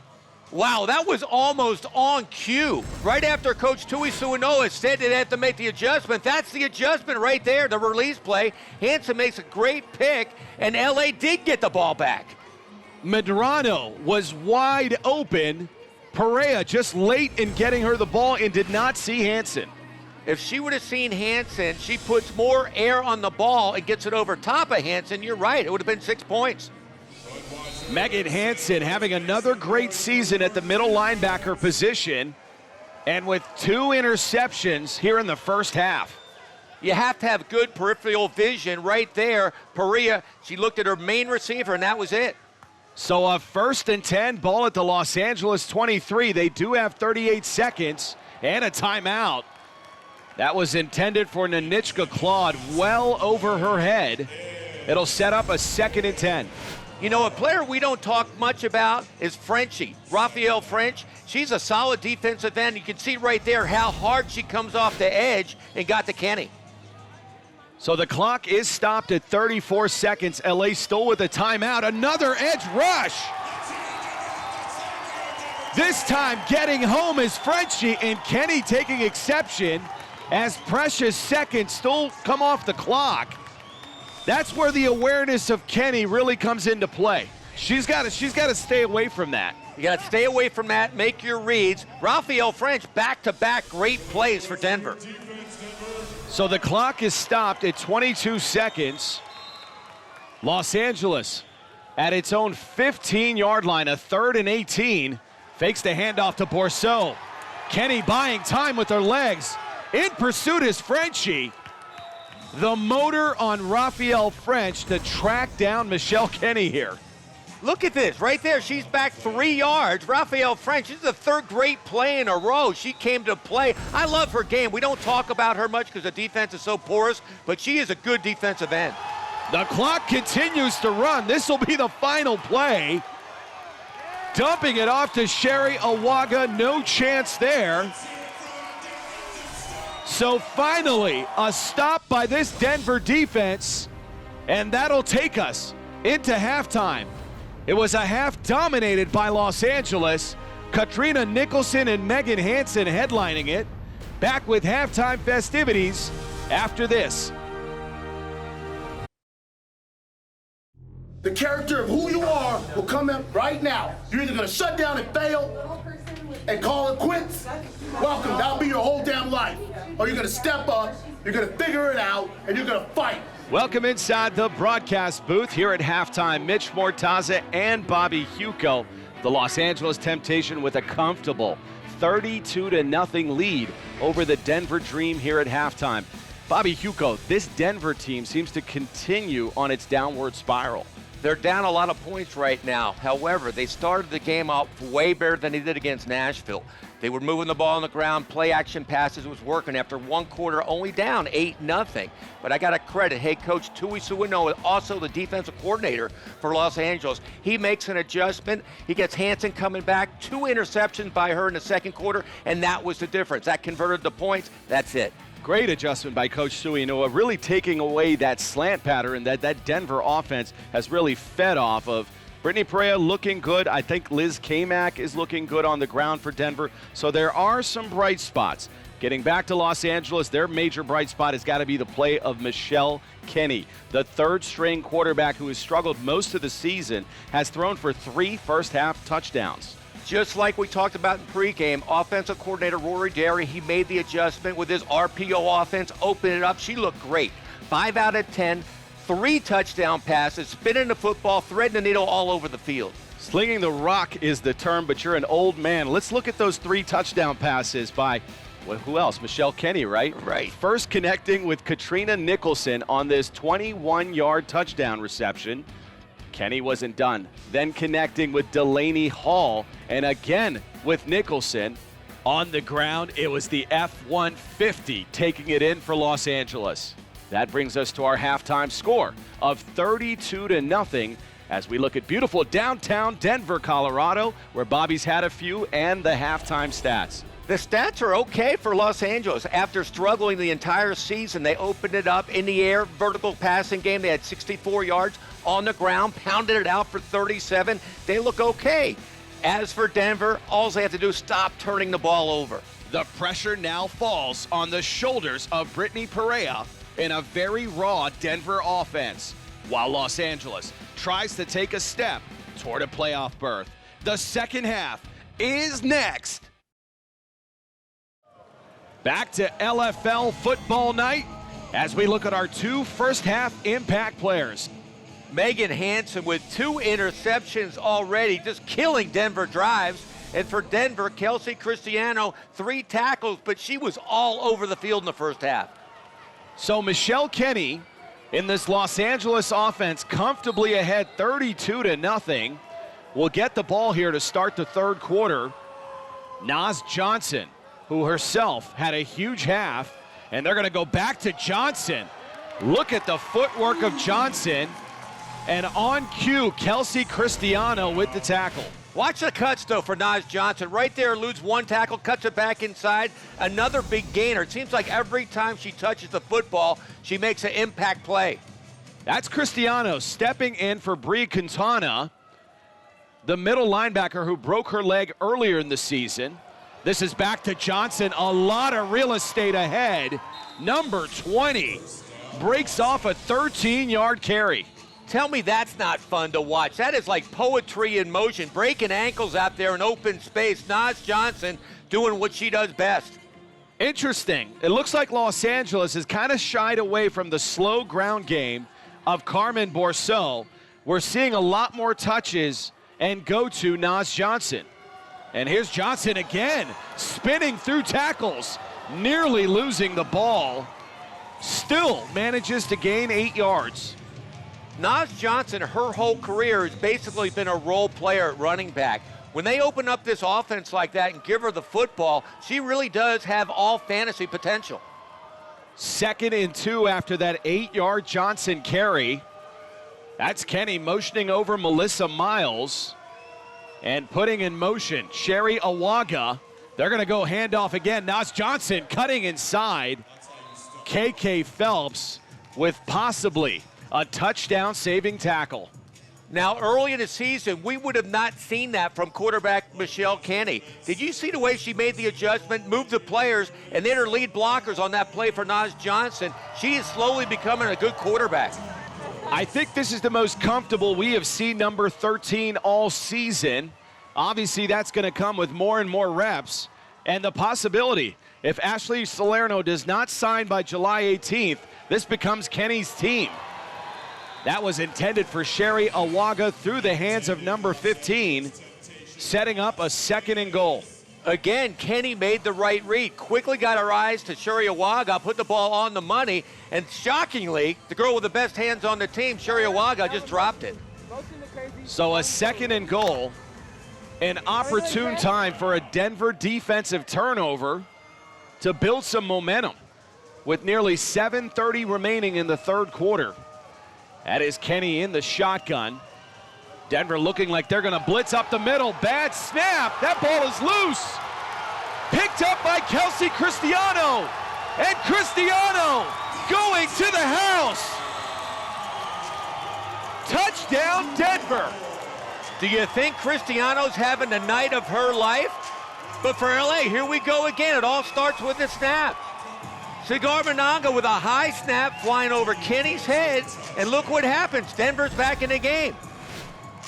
Wow, that was almost on cue. Right after Coach Tui Suinoa said they had to make the adjustment, that's the adjustment right there, the release play. Hansen makes a great pick, and LA did get the ball back. Medrano was wide open. Perea just late in getting her the ball and did not see Hansen. If she would have seen Hansen, she puts more air on the ball and gets it over top of Hansen. You're right, it would have been 6 points. Megan Hansen having another great season at the middle linebacker position, and with 2 interceptions here in the first half. You have to have good peripheral vision right there. Perea, she looked at her main receiver, and that was it. So a 1st and 10, ball at the Los Angeles 23. They do have 38 seconds and a timeout. That was intended for Nanichka Claude, well over her head. It'll set up a 2nd and 10. You know, a player we don't talk much about is Frenchie, Raphael French. She's a solid defensive end. You can see right there how hard she comes off the edge and got to Kenny. So the clock is stopped at 34 seconds. LA still with a timeout. Another edge rush. This time getting home is Frenchie, and Kenny taking exception as precious seconds still come off the clock. That's where the awareness of Kenny really comes into play. She's got to stay away from that. You got to stay away from that, make your reads. Raphael French, back-to-back great plays for Denver. So the clock is stopped at 22 seconds. Los Angeles at its own 15-yard line, a 3rd and 18. Fakes the handoff to Bourseau. Kenny buying time with her legs. In pursuit is Frenchie. The motor on Raphael French to track down Michelle Kenny here. Look at this, right there. She's back 3 yards. Raphael French, this is the 3rd great play in a row. She came to play. I love her game. We don't talk about her much because the defense is so porous, but she is a good defensive end. The clock continues to run. This will be the final play. Dumping it off to Sherry Awaga. No chance there. So finally, a stop by this Denver defense, and that'll take us into halftime. It was a half dominated by Los Angeles. Katrina Nicholson and Megan Hansen headlining it. Back with halftime festivities after this. The character of who you are will come in right now. You're either going to shut down and fail and call it quits. Welcome, that'll be your whole damn life. Or you're going to step up, you're going to figure it out, and you're going to fight. Welcome inside the broadcast booth here at halftime. Mitch Mortaza and Bobby Huco. The Los Angeles Temptation with a comfortable 32-0 lead over the Denver Dream here at halftime. Bobby Huco, this Denver team seems to continue on its downward spiral. They're down a lot of points right now. However, they started the game out way better than they did against Nashville. They were moving the ball on the ground, play action passes was working after 1 quarter, only down 8-0. But I got to credit head coach Tui Suwano, also the defensive coordinator for Los Angeles. He makes an adjustment. He gets Hansen coming back, 2 interceptions by her in the 2nd quarter, and that was the difference. That converted the points. That's it. Great adjustment by Coach Suwano, really taking away that slant pattern that Denver offense has really fed off of. Brittany Perea looking good. I think Liz Kamak is looking good on the ground for Denver. So there are some bright spots. Getting back to Los Angeles, their major bright spot has got to be the play of Michelle Kenny. The 3rd-string quarterback who has struggled most of the season has thrown for 3 first-half touchdowns. Just like we talked about in pregame, offensive coordinator Rory Derry, he made the adjustment with his RPO offense, opened it up. She looked great. 5 out of 10, 3 touchdown passes, spinning the football, threading the needle all over the field. Slinging the rock is the term, but you're an old man. Let's look at those 3 touchdown passes by, well, who else? Michelle Kenny, right? Right. First connecting with Katrina Nicholson on this 21-yard touchdown reception. Kenny wasn't done. Then connecting with Delaney Hall, and again with Nicholson. On the ground, it was the F-150 taking it in for Los Angeles. That brings us to our halftime score of 32-0 as we look at beautiful downtown Denver, Colorado, where Bobby's had a few, and the halftime stats. The stats are okay for Los Angeles. After struggling the entire season, they opened it up in the air, vertical passing game. They had 64 yards on the ground, pounded it out for 37. They look okay. As for Denver, all they have to do is stop turning the ball over. The pressure now falls on the shoulders of Brittany Perea in a very raw Denver offense, while Los Angeles tries to take a step toward a playoff berth. The second half is next. Back to LFL football night as we look at our 2 first-half impact players. Megan Hansen with 2 interceptions already, just killing Denver drives. And for Denver, Kelsey Cristiano, 3 tackles, but she was all over the field in the first half. So Michelle Kenny in this Los Angeles offense comfortably ahead 32-0. Will get the ball here to start the 3rd quarter. Naz Johnson, who herself had a huge half, and they're going to go back to Johnson. Look at the footwork of Johnson. And on cue, Kelsey Cristiano with the tackle. Watch the cuts, though, for Naz Johnson. Right there, eludes one tackle, cuts it back inside. Another big gainer. It seems like every time she touches the football, she makes an impact play. That's Cristiano stepping in for Bree Quintana, the middle linebacker who broke her leg earlier in the season. This is back to Johnson. A lot of real estate ahead. Number 20 breaks off a 13-yard carry. Tell me that's not fun to watch. That is like poetry in motion, breaking ankles out there in open space. Naz Johnson doing what she does best. Interesting. It looks like Los Angeles has kind of shied away from the slow ground game of Carmen Bourseau. We're seeing a lot more touches and go to Naz Johnson. And here's Johnson again, spinning through tackles, nearly losing the ball. Still manages to gain 8 yards. Naz Johnson, her whole career has basically been a role player at running back. When they open up this offense like that and give her the football, she really does have all fantasy potential. 2nd and 2 after that 8-yard Johnson carry. That's Kenny motioning over Melissa Miles and putting in motion Sherry Awaga. They're going to go handoff again. Naz Johnson cutting inside. KK Phelps with possibly a touchdown-saving tackle. Now, early in the season, we would have not seen that from quarterback Michelle Kenny. Did you see the way she made the adjustment, moved the players, and then her lead blockers on that play for Naz Johnson? She is slowly becoming a good quarterback. I think this is the most comfortable we have seen number 13 all season. Obviously, that's going to come with more and more reps. And the possibility, if Ashley Salerno does not sign by July 18th, this becomes Kenny's team. That was intended for Sherry Awaga through the hands of number 15, setting up a 2nd and goal. Again, Kenny made the right read, quickly got her eyes to Sherry Awaga, put the ball on the money, and shockingly, the girl with the best hands on the team, Sherry Awaga, just dropped it. So a 2nd and goal, an opportune time for a Denver defensive turnover to build some momentum with nearly 7:30 remaining in the 3rd quarter. That is Kenny in the shotgun. Denver looking like they're going to blitz up the middle. Bad snap. That ball is loose. Picked up by Kelsey Cristiano. And Cristiano going to the house. Touchdown, Denver. Do you think Cristiano's having the night of her life? But for LA, here we go again. It all starts with the snap. Cigar Managa with a high snap flying over Kenny's head, and look what happens. Denver's back in the game.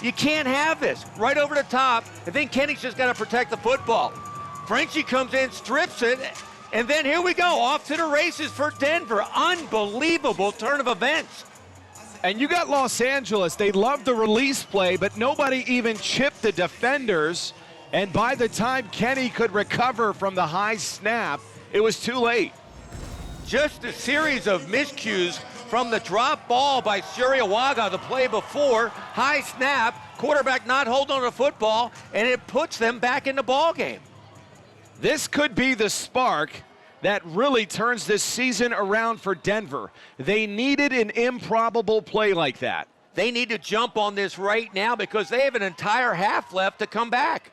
You can't have this. Right over the top, and then Kenny's just got to protect the football. Frenchie comes in, strips it, and then here we go, off to the races for Denver. Unbelievable turn of events. And you got Los Angeles. They love the release play, but nobody even chipped the defenders. And by the time Kenny could recover from the high snap, it was too late. Just a series of miscues from the drop ball by Sherry Awaga the play before. High snap, quarterback not holding on to the football, and it puts them back in the ball game. This could be the spark that really turns this season around for Denver. They needed an improbable play like that. They need to jump on this right now because they have an entire half left to come back.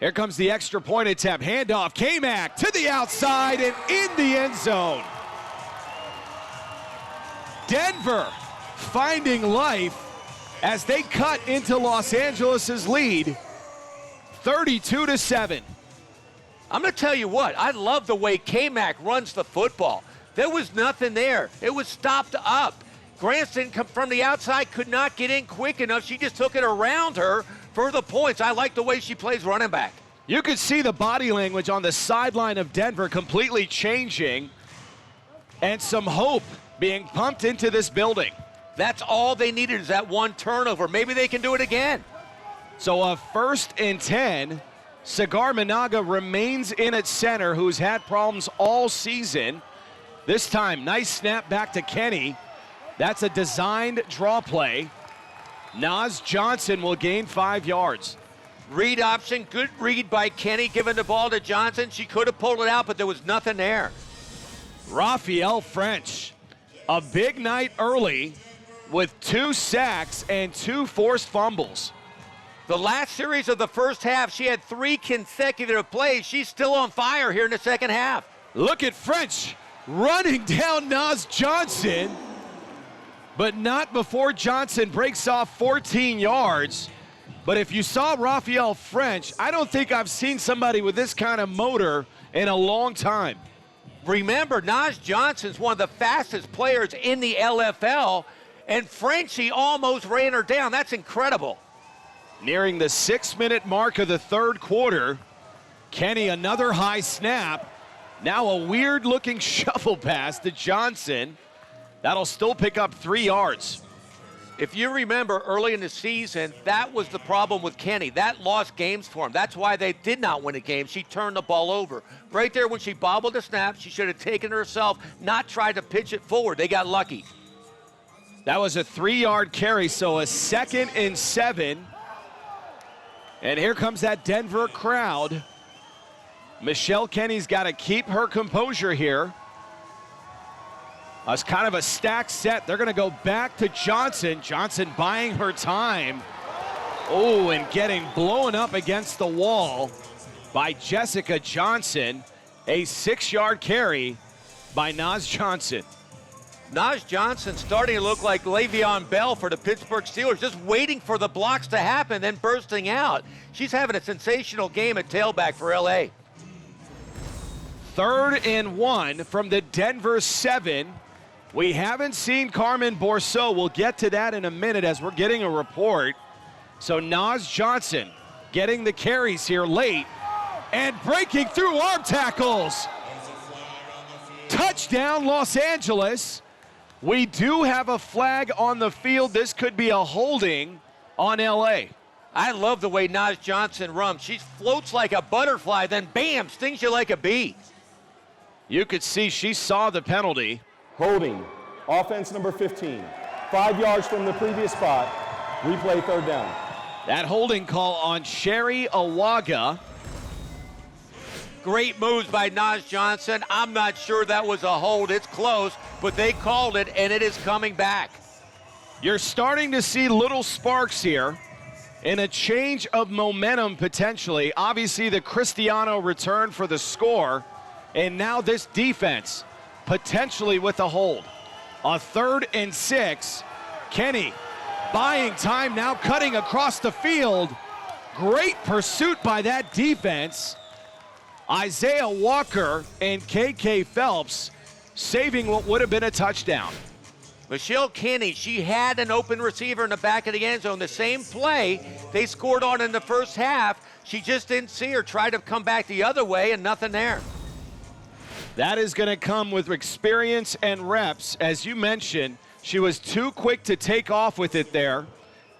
Here comes the extra point attempt. Handoff, K-Mac to the outside and in the end zone. Denver finding life as they cut into Los Angeles' lead, 32-7. I'm going to tell you what, I love the way K-Mac runs the football. There was nothing there. It was stopped up. Granston from the outside could not get in quick enough. She just took it around her for the points. I like the way she plays running back. You could see the body language on the sideline of Denver completely changing and some hope being pumped into this building. That's all they needed is that one turnover. Maybe they can do it again. So a 1st and 10. Cigar Managa remains in at center, who's had problems all season. This time, nice snap back to Kenny. That's a designed draw play. Naz Johnson will gain 5 yards. Read option, good read by Kenny, giving the ball to Johnson. She could have pulled it out, but there was nothing there. Raphael French, a big night early with 2 sacks and 2 forced fumbles. The last series of the first half, she had 3 consecutive plays. She's still on fire here in the second half. Look at French running down Naz Johnson, but not before Johnson breaks off 14 yards. But if you saw Raphael French, I don't think I've seen somebody with this kind of motor in a long time. Remember, Naz Johnson's one of the fastest players in the LFL, and Frenchie almost ran her down. That's incredible. Nearing the 6-minute mark of the third quarter, Kenny, another high snap. Now a weird-looking shuffle pass to Johnson. That'll still pick up 3 yards. If you remember early in the season, that was the problem with Kenny. That lost games for him. That's why they did not win a game. She turned the ball over. Right there when she bobbled the snap, she should have taken it herself, not tried to pitch it forward. They got lucky. That was a 3-yard carry, so a 2nd and 7. And here comes that Denver crowd. Michelle Kenny's got to keep her composure here. It's kind of a stacked set. They're going to go back to Johnson. Johnson buying her time. Oh, and getting blown up against the wall by Jessica Johnson. A 6-yard carry by Naz Johnson. Naz Johnson starting to look like Le'Veon Bell for the Pittsburgh Steelers, just waiting for the blocks to happen, then bursting out. She's having a sensational game at tailback for LA. 3rd and 1 from the Denver 7. We haven't seen Carmen Bourseau. We'll get to that in a minute as we're getting a report. So Naz Johnson getting the carries here late and breaking through arm tackles. Touchdown, Los Angeles. We do have a flag on the field. This could be a holding on LA. I love the way Naz Johnson runs. She floats like a butterfly, then bam, stings you like a bee. You could see she saw the penalty. Holding, offense number 15. 5 yards from the previous spot. Replay 3rd down. That holding call on Sherry Awaga. Great moves by Naz Johnson. I'm not sure that was a hold. It's close, but they called it, and it is coming back. You're starting to see little sparks here and a change of momentum potentially. Obviously, the Cristiano return for the score, and now this defense potentially with a hold. A 3rd and 6. Kenny buying time, now cutting across the field. Great pursuit by that defense. Isaiah Walker and KK Phelps saving what would have been a touchdown. Michelle Kenny, she had an open receiver in the back of the end zone. The same play they scored on in the first half. She just didn't see her, tried to come back the other way, and nothing there. That is going to come with experience and reps. As you mentioned, she was too quick to take off with it there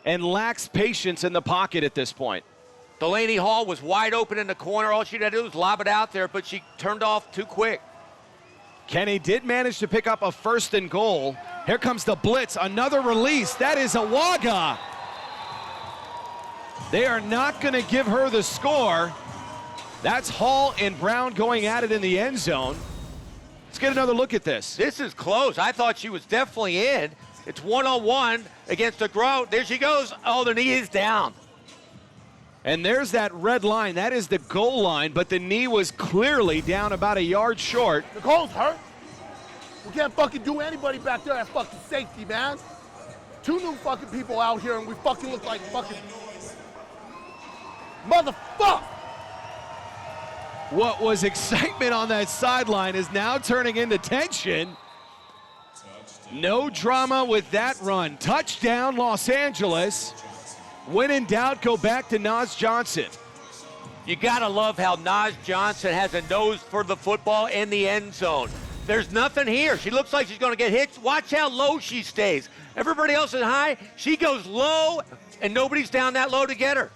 and lacks patience in the pocket at this point. Delaney Hall was wide open in the corner. All she had to do was lob it out there, but she turned off too quick. Kenny did manage to pick up a 1st and goal. Here comes the blitz, another release. That is Awaga. They are not going to give her the score. That's Hall and Brown going at it in the end zone. Let's get another look at this. This is close. I thought she was definitely in. It's 1-on-1 against the Grow. There she goes. Oh, the knee is down. And there's that red line. That is the goal line, but the knee was clearly down about a yard short. The goal's hurt. We can't fucking do anybody back there at fucking safety, man. 2 new fucking people out here, and we fucking look like fucking motherfucker. What was excitement on that sideline is now turning into tension. No drama with that run. Touchdown, Los Angeles. When in doubt, go back to Naz Johnson. You gotta love how Naz Johnson has a nose for the football in the end zone. There's nothing here. She looks like she's gonna get hit. Watch how low she stays. Everybody else is high. She goes low, and nobody's down that low to get her.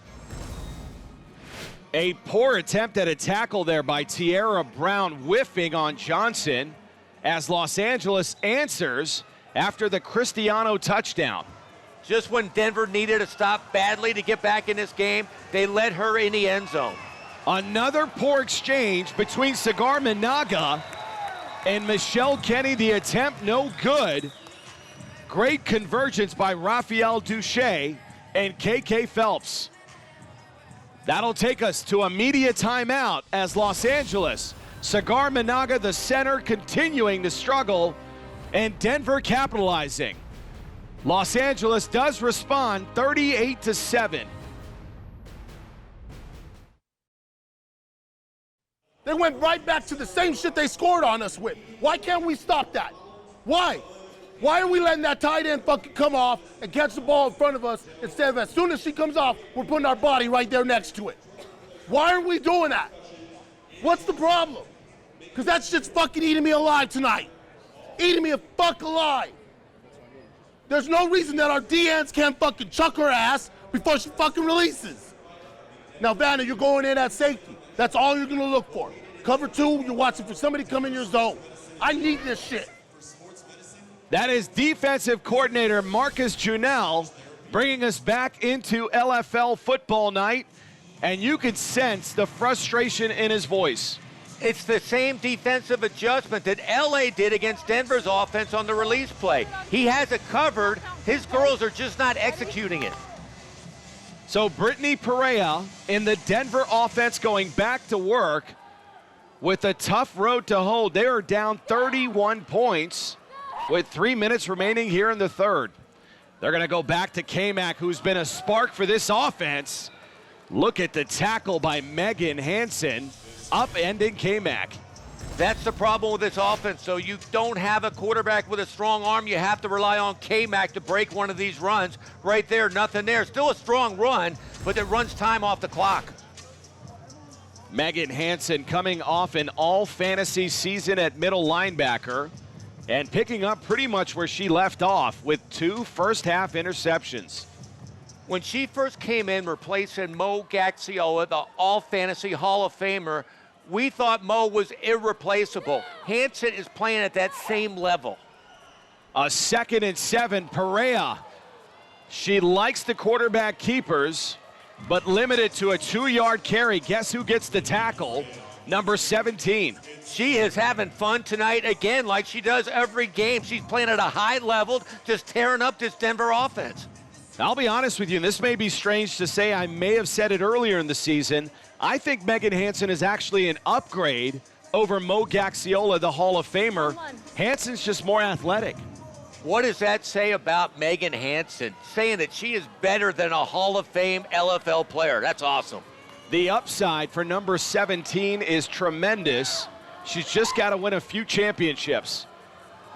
A poor attempt at a tackle there by Tierra Brown, whiffing on Johnson as Los Angeles answers after the Cristiano touchdown. Just when Denver needed to stop badly to get back in this game, they let her in the end zone. Another poor exchange between Sagar Minaga and Michelle Kenny. The attempt no good. Great convergence by Rafael Duche and KK Phelps. That'll take us to a media timeout as Los Angeles, Cigar Managa, the center, continuing to struggle, and Denver capitalizing. Los Angeles does respond 38-7. They went right back to the same shit they scored on us with. Why can't we stop that? Why? Why are we letting that tight end fucking come off and catch the ball in front of us instead of as soon as she comes off, we're putting our body right there next to it? Why are we doing that? What's the problem? Because that shit's fucking eating me alive tonight. Eating me a fuck alive. There's no reason that our D-ends can't fucking chuck her ass before she fucking releases. Now, Vanna, you're going in at safety. That's all you're gonna look for. Cover two, you're watching for somebody to come in your zone. I need this shit. That is defensive coordinator Marcus Junell bringing us back into LFL football night, and you can sense the frustration in his voice. It's the same defensive adjustment that LA did against Denver's offense on the release play. He has it covered. His girls are just not executing it. So Brittany Perea in the Denver offense going back to work with a tough road to hold. They are down 31 points with 3 minutes remaining here in the third. They're going to go back to K-Mac, who's been a spark for this offense. Look at the tackle by Megan Hansen, upending K-Mac. That's the problem with this offense. So you don't have a quarterback with a strong arm. You have to rely on K-Mac to break one of these runs. Right there, nothing there. Still a strong run, but it runs time off the clock. Megan Hansen coming off an all-fantasy season at middle linebacker and picking up pretty much where she left off with 2 first-half interceptions. When she first came in replacing Mo Gaxiola, the all-fantasy Hall of Famer, we thought Mo was irreplaceable. Hansen is playing at that same level. A 2nd and 7, Perea. She likes the quarterback keepers, but limited to a 2-yard carry. Guess who gets the tackle? Number 17. She is having fun tonight again like she does every game. She's playing at a high level, just tearing up this Denver offense. I'll be honest with you, and this may be strange to say, I may have said it earlier in the season, I think Megan Hansen is actually an upgrade over Mo Gaxiola, the Hall of Famer. Hansen's just more athletic. What does that say about Megan Hansen? Saying that she is better than a Hall of Fame LFL player. That's awesome. The upside for number 17 is tremendous. She's just got to win a few championships.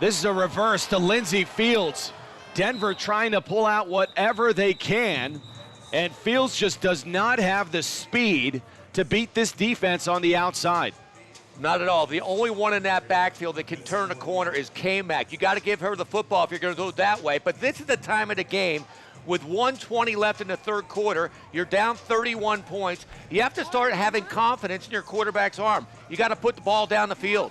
This is a reverse to Lindsey Fields. Denver trying to pull out whatever they can, and Fields just does not have the speed to beat this defense on the outside. Not at all. The only one in that backfield that can turn a corner is K-Mac. You got to give her the football if you're going to go that way. But this is the time of the game. With 1:20 left in the third quarter, you're down 31 points. You have to start having confidence in your quarterback's arm. You got to put the ball down the field.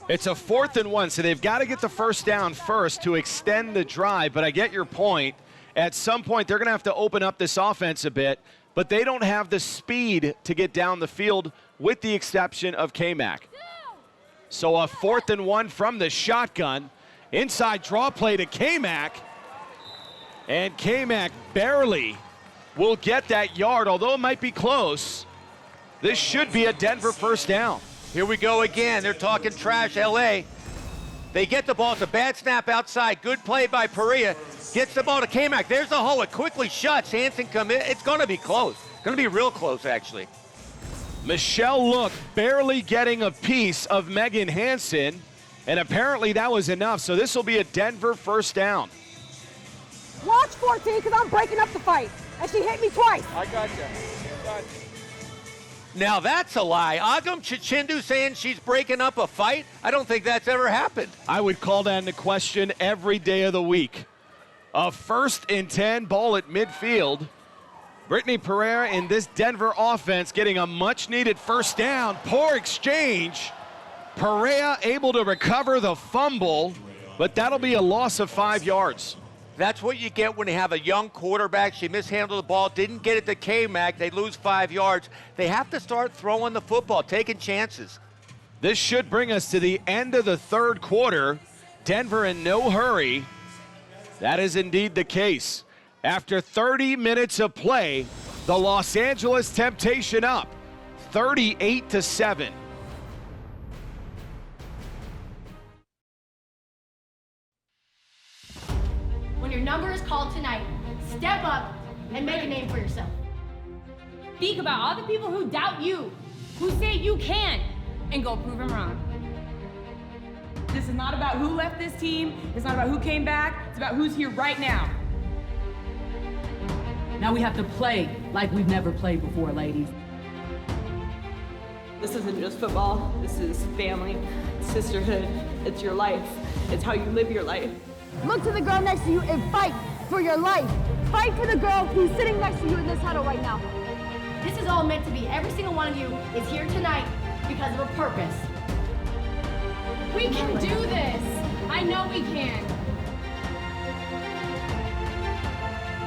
It's a 4th and 1, so they've got to get the first down first to extend the drive. But I get your point. At some point, they're going to have to open up this offense a bit, but they don't have the speed to get down the field with the exception of K-Mac. So a 4th and 1 from the shotgun. Inside draw play to K-Mac. And K-Mac barely will get that yard, although it might be close. This should be a Denver first down. Here we go again. They're talking trash, LA. They get the ball. It's a bad snap outside. Good play by Perea. Gets the ball to K-Mac. There's the hole. It quickly shuts. Hansen come in. It's going to be close. Going to be real close, actually. Michelle Look barely getting a piece of Megan Hansen, and apparently that was enough. So this will be a Denver first down. Watch 14, because I'm breaking up the fight. And she hit me twice. I got you. Now that's a lie. Agam Chichindu saying she's breaking up a fight? I don't think that's ever happened. I would call that into question every day of the week. A 1st and 10, ball at midfield. Brittany Perea in this Denver offense getting a much-needed first down. Poor exchange. Perea able to recover the fumble, but that'll be a loss of 5 yards. That's what you get when you have a young quarterback. She mishandled the ball, didn't get it to K-Mac. They lose 5 yards. They have to start throwing the football, taking chances. This should bring us to the end of the third quarter. Denver in no hurry. That is indeed the case. After 30 minutes of play, the Los Angeles Temptation up 38-7. When your number is called tonight, step up and make a name for yourself. Think about all the people who doubt you, who say you can't, and go prove them wrong. This is not about who left this team. It's not about who came back. It's about who's here right now. Now we have to play like we've never played before, ladies. This isn't just football. This is family, sisterhood. It's your life. It's how you live your life. Look to the girl next to you and fight for your life. Fight for the girl who's sitting next to you in this huddle right now. This is all meant to be. Every single one of you is here tonight because of a purpose. We can do this. I know we can.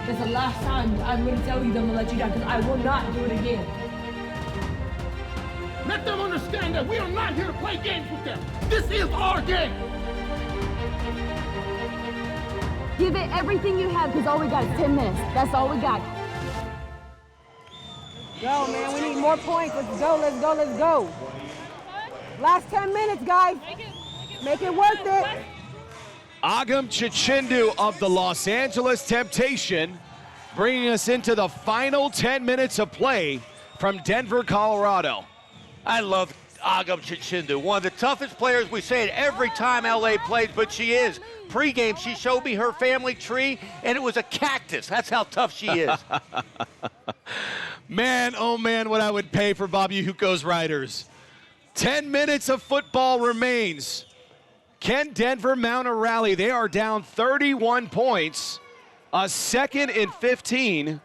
It's the last time I'm going to tell you that I'm going to let you down because I will not do it again. Let them understand that we are not here to play games with them. This is our game. Give it everything you have because all we got is 10 minutes. That's all we got. Go, man. We need more points. Let's go, let's go, let's go. Last 10 minutes, guys. Make it worth it. Agam Chichindu of the Los Angeles Temptation bringing us into the final 10 minutes of play from Denver, Colorado. I love Agam Chichindu, one of the toughest players. We say it every time LA plays, but she is. Pre-game, she showed me her family tree, and it was a cactus. That's how tough she is. Man, oh man, what I would pay for Bobby Huco's Riders. 10 minutes of football remains. Can Denver mount a rally? They are down 31 points. A 2nd and 15.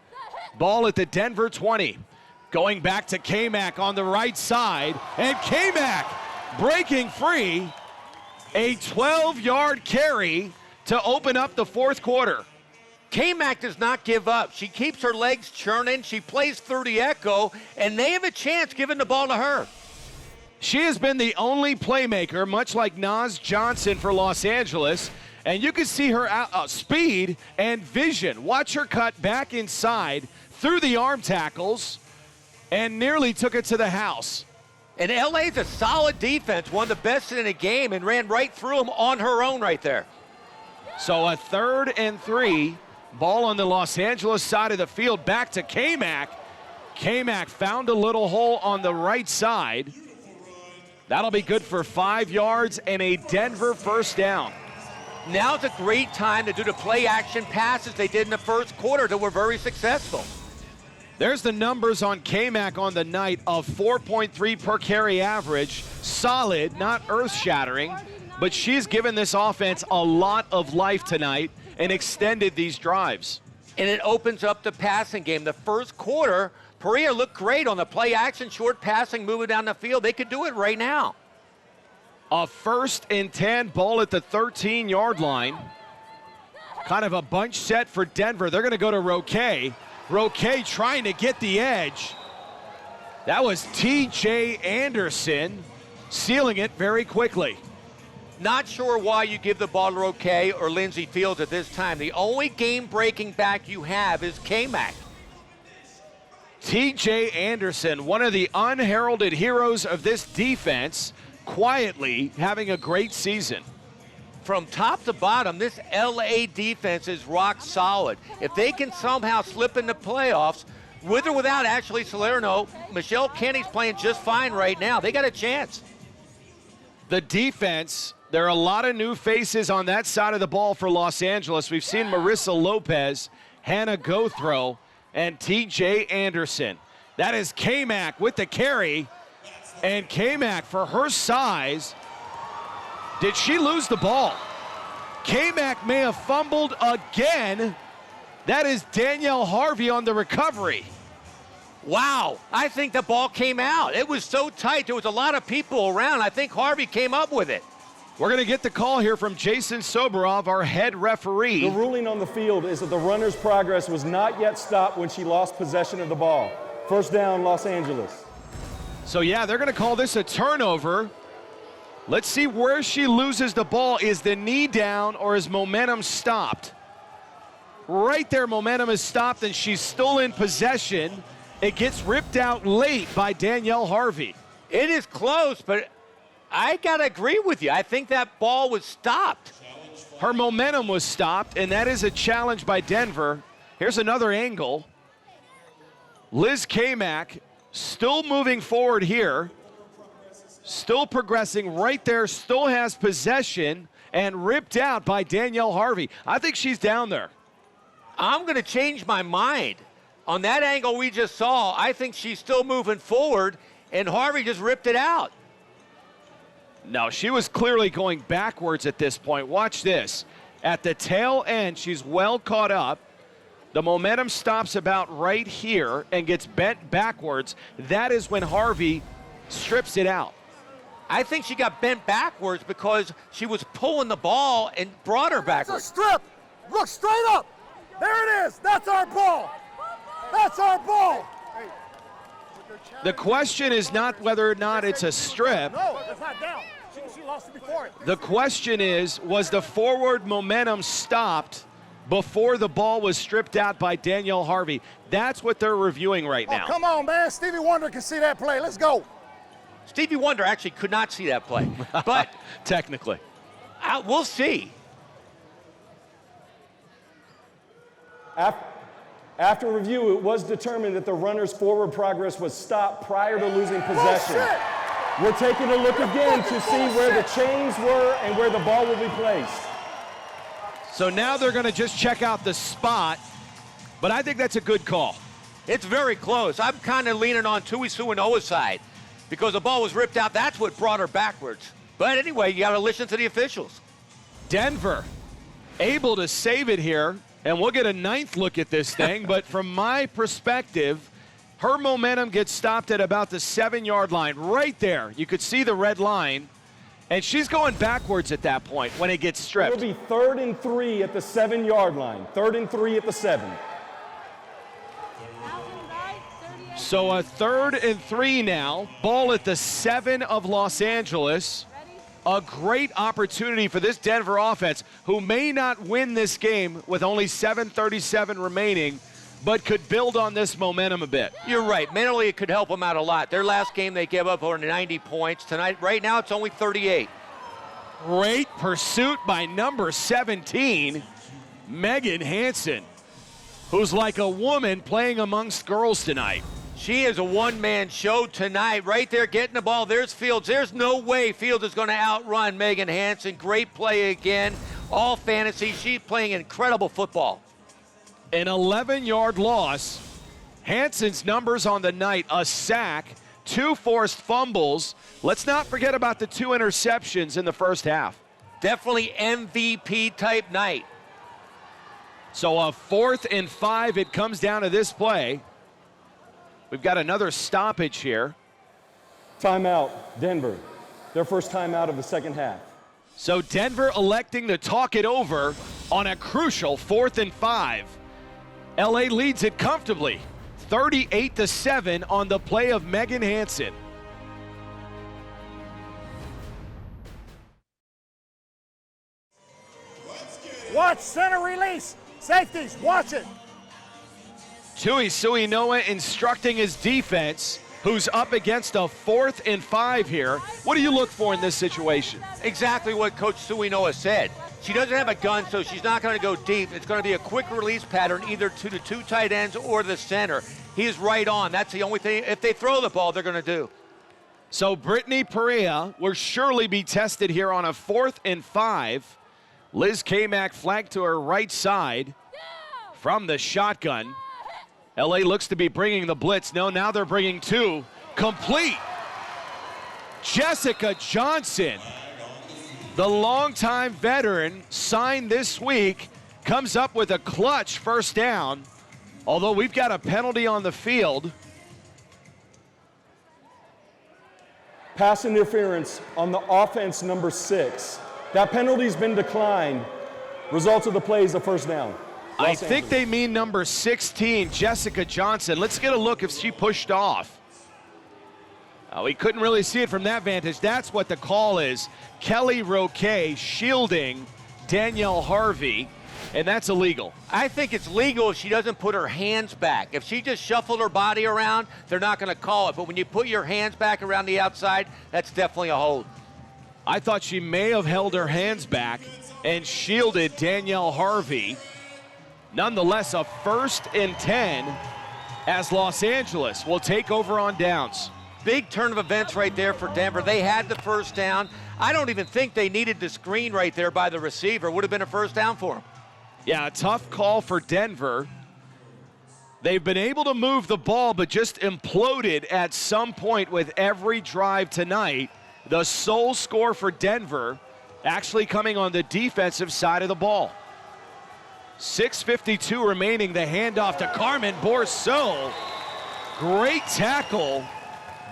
Ball at the Denver 20. Going back to K-Mac on the right side. And K-Mac breaking free. A 12-yard carry to open up the fourth quarter. K-Mac does not give up. She keeps her legs churning. She plays through the echo, and they have a chance giving the ball to her. She has been the only playmaker, much like Naz Johnson for Los Angeles, and you can see her speed and vision. Watch her cut back inside through the arm tackles and nearly took it to the house. And LA's a solid defense, one of the best in the game, and ran right through them on her own right there. So a 3rd and 3, ball on the Los Angeles side of the field, back to K-Mac. K-Mac found a little hole on the right side. That'll be good for 5 yards and a Denver first down. Now's a great time to do the play action passes they did in the first quarter that were very successful. There's the numbers on K-Mac on the night of 4.3 per carry average. Solid, not earth-shattering, but she's given this offense a lot of life tonight and extended these drives. And it opens up the passing game. The first quarter, Perea looked great on the play action, short passing, moving down the field. They could do it right now. A 1st and 10, ball at the 13-yard line. Kind of a bunch set for Denver. They're going to go to Roque. Roque trying to get the edge. That was T.J. Anderson sealing it very quickly. Not sure why you give the ball to Roque or Lindsey Fields at this time. The only game-breaking back you have is K-Mac. T.J. Anderson, one of the unheralded heroes of this defense, quietly having a great season. From top to bottom, this LA defense is rock solid. If they can somehow slip in the playoffs, with or without Ashley Salerno, Michelle Kenny's playing just fine right now. They got a chance. The defense, there are a lot of new faces on that side of the ball for Los Angeles. We've seen Marissa Lopez, Hannah Gothrow, and T.J. Anderson. That is K-Mac with the carry. And K-Mac, for her size, did she lose the ball? K-Mac may have fumbled again. That is Danielle Harvey on the recovery. Wow, I think the ball came out. It was so tight, there was a lot of people around. I think Harvey came up with it. We're going to get the call here from Jason Soberov, our head referee. The ruling on the field is that the runner's progress was not yet stopped when she lost possession of the ball. First down, Los Angeles. So yeah, they're going to call this a turnover. Let's see where she loses the ball. Is the knee down or is momentum stopped? Right there, momentum is stopped, and she's still in possession. It gets ripped out late by Danielle Harvey. It is close, but I got to agree with you. I think that ball was stopped. Her momentum was stopped, and that is a challenge by Denver. Here's another angle. Liz Kamak still moving forward here. Still progressing right there, still has possession, and ripped out by Danielle Harvey. I think she's down there. I'm going to change my mind. On that angle we just saw, I think she's still moving forward, and Harvey just ripped it out. No, she was clearly going backwards at this point. Watch this. At the tail end, she's well caught up. The momentum stops about right here and gets bent backwards. That is when Harvey strips it out. I think she got bent backwards because she was pulling the ball and brought her backwards. It's a strip. Look straight up. There it is. That's our ball. That's our ball. The question is not whether or not it's a strip. No, it's not down. She lost it before it. The question is, was the forward momentum stopped before the ball was stripped out by Danielle Harvey? That's what they're reviewing right now. Oh, come on, man. Stevie Wonder can see that play. Let's go. Stevie Wonder actually could not see that play, but technically. We'll see. After review, it was determined that the runner's forward progress was stopped prior to losing possession. Bullshit. We're taking a look again to see where the chains were and where the ball will be placed. So now they're going to just check out the spot, but I think that's a good call. It's very close. I'm kind of leaning on Tui Suinoa's side because the ball was ripped out. That's what brought her backwards. But anyway, you got to listen to the officials. Denver able to save it here, and we'll get a ninth look at this thing, but from my perspective, her momentum gets stopped at about the 7-yard line. Right there, you could see the red line, and she's going backwards at that point when it gets stripped. It'll be 3rd and 3 at the 7-yard line. 3rd and 3 at the 7. So a 3rd and 3 now. Ball at the 7 of Los Angeles. A great opportunity for this Denver offense, who may not win this game with only 7:37 remaining, but could build on this momentum a bit. You're right. Mentally, it could help them out a lot. Their last game, they gave up over 90 points. Tonight, right now, it's only 38. Great pursuit by number 17, Megan Hansen, who's like a woman playing amongst girls tonight. She is a one-man show tonight. Right there, getting the ball. There's Fields. There's no way Fields is going to outrun Megan Hansen. Great play again. All fantasy. She's playing incredible football. An 11-yard loss. Hansen's numbers on the night: a sack, 2 forced fumbles. Let's not forget about the 2 interceptions in the first half. Definitely MVP type night. So a 4th and 5, it comes down to this play. We've got another stoppage here. Timeout, Denver. Their first timeout of the second half. So Denver electing to talk it over on a crucial 4th and 5. LA leads it comfortably, 38-7 on the play of Megan Hansen. Watch center release. Safeties, watch it. Tui Suinoa instructing his defense, who's up against a 4th and 5 here. What do you look for in this situation? Exactly what Coach Suinoa said. She doesn't have a gun, so she's not going to go deep. It's going to be a quick release pattern, either to the 2 tight ends or the center. He is right on. That's the only thing. If they throw the ball, they're going to do. So Brittany Perea will surely be tested here on a 4th and 5. Liz Kamak flanked to her right side from the shotgun. LA looks to be bringing the blitz. No, now they're bringing 2. Complete. Jessica Johnson, the longtime veteran, signed this week, comes up with a clutch first down. Although we've got a penalty on the field. Pass interference on the offense, number 6. That penalty's been declined. Result of the play is a first down. I think they mean number 16, Jessica Johnson. Let's get a look if she pushed off. We couldn't really see it from that vantage. That's what the call is. Kelly Roque shielding Danielle Harvey. and that's illegal. I think it's legal if she doesn't put her hands back. If she just shuffled her body around, they're not going to call it. But when you put your hands back around the outside, that's definitely a hold. I thought she may have held her hands back and shielded Danielle Harvey. Nonetheless, a 1st and 10 as Los Angeles will take over on downs. Big turn of events right there for Denver. They had the first down. I don't even think they needed the screen right there by the receiver. Would have been a first down for them. Yeah, a tough call for Denver. They've been able to move the ball, but just imploded at some point with every drive tonight. The sole score for Denver actually coming on the defensive side of the ball. 6:52 remaining, the handoff to Carmen Bourseau. Great tackle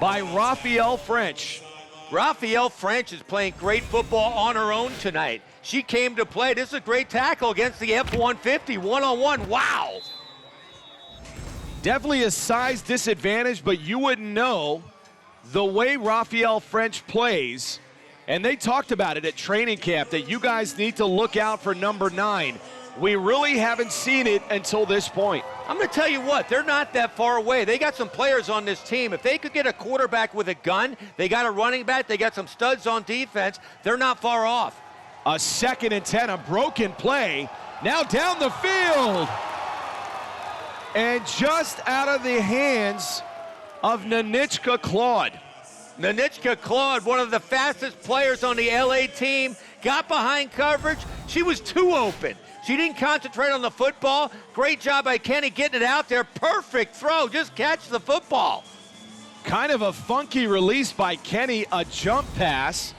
by Raphael French. Raphael French is playing great football on her own tonight. She came to play. This is a great tackle against the F-150, one-on-one. Wow. Definitely a size disadvantage, but you wouldn't know the way Raphael French plays. And they talked about it at training camp that you guys need to look out for number 9. We really haven't seen it until this point. I'm going to tell you what, they're not that far away. They got some players on this team. If they could get a quarterback with a gun, they got a running back, they got some studs on defense, they're not far off. A 2nd and 10, a broken play. Now down the field. And just out of the hands of Nanichka Claude. Nanichka Claude, one of the fastest players on the LA team, got behind coverage. She was too open. She didn't concentrate on the football. Great job by Kenny getting it out there. Perfect throw. Just catch the football. Kind of a funky release by Kenny, a jump pass,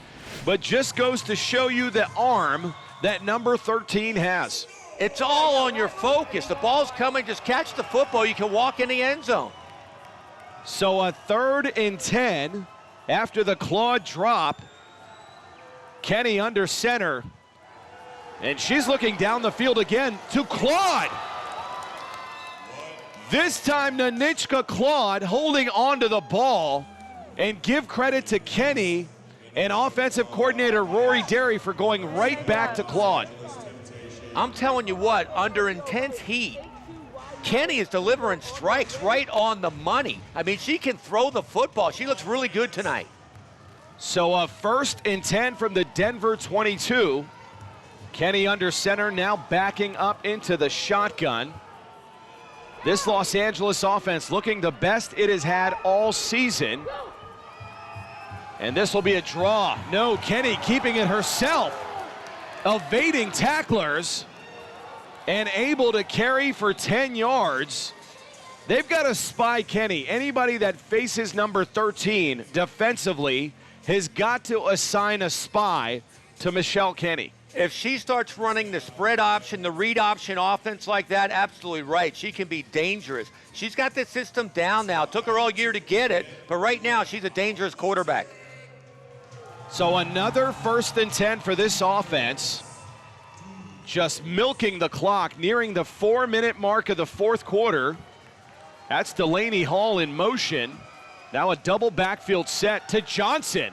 but just goes to show you the arm that number 13 has. It's all on your focus. The ball's coming. Just catch the football. You can walk in the end zone. So a 3rd and 10 after the Claude drop. Kenny under center. And she's looking down the field again to Claude. This time Nanichka Claude holding on to the ball, and give credit to Kenny and offensive coordinator Rory Derry for going right back to Claude. I'm telling you what, under intense heat, Kenny is delivering strikes right on the money. I mean, she can throw the football. She looks really good tonight. So a 1st and 10 from the Denver 22. Kenny under center, now backing up into the shotgun. This Los Angeles offense looking the best it has had all season. And this will be a draw. No, Kenny keeping it herself, evading tacklers, and able to carry for 10 yards. They've got to spy Kenny. Anybody that faces number 13 defensively has got to assign a spy to Michelle Kenny. If she starts running the spread option, the read option offense like that, absolutely right. She can be dangerous. She's got the system down now. It took her all year to get it, but right now she's a dangerous quarterback. So another 1st and 10 for this offense. Just milking the clock, nearing the 4-minute mark of the 4th quarter. That's Delaney Hall in motion. Now a double backfield set to Johnson.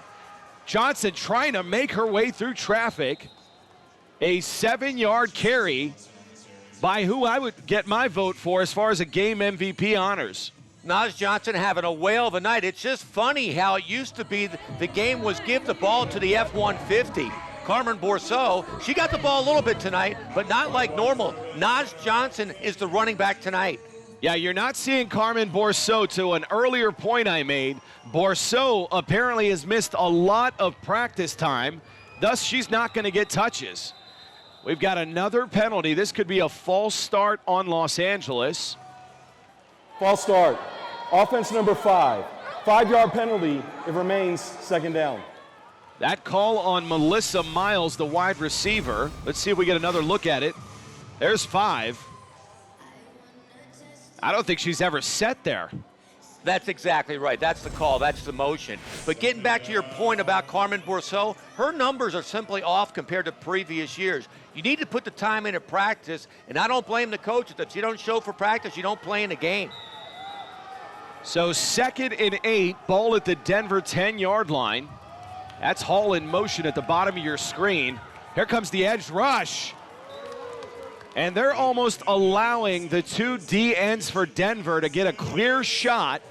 Johnson trying to make her way through traffic. A 7-yard carry by who I would get my vote for as far as a game MVP honors. Naz Johnson having a whale of a night. It's just funny how it used to be the game was give the ball to the F-150. Carmen Bourseau, she got the ball a little bit tonight, but not like normal. Naz Johnson is the running back tonight. Yeah, you're not seeing Carmen Bourseau. To an earlier point I made, Bourseau apparently has missed a lot of practice time, thus she's not going to get touches. We've got another penalty. This could be a false start on Los Angeles. False start. Offense number 5. 5-yard penalty. It remains 2nd down. That call on Melissa Miles, the wide receiver. Let's see if we get another look at it. There's 5. I don't think she's ever set there. That's exactly right. That's the call. That's the motion. But getting back to your point about Carmen Bourseau, her numbers are simply off compared to previous years. You need to put the time into practice, and I don't blame the coaches. If you don't show for practice, you don't play in the game. So 2nd and 8, ball at the Denver 10-yard line. That's Hall in motion at the bottom of your screen. Here comes the edge rush. And they're almost allowing the two D ends for Denver to get a clear shot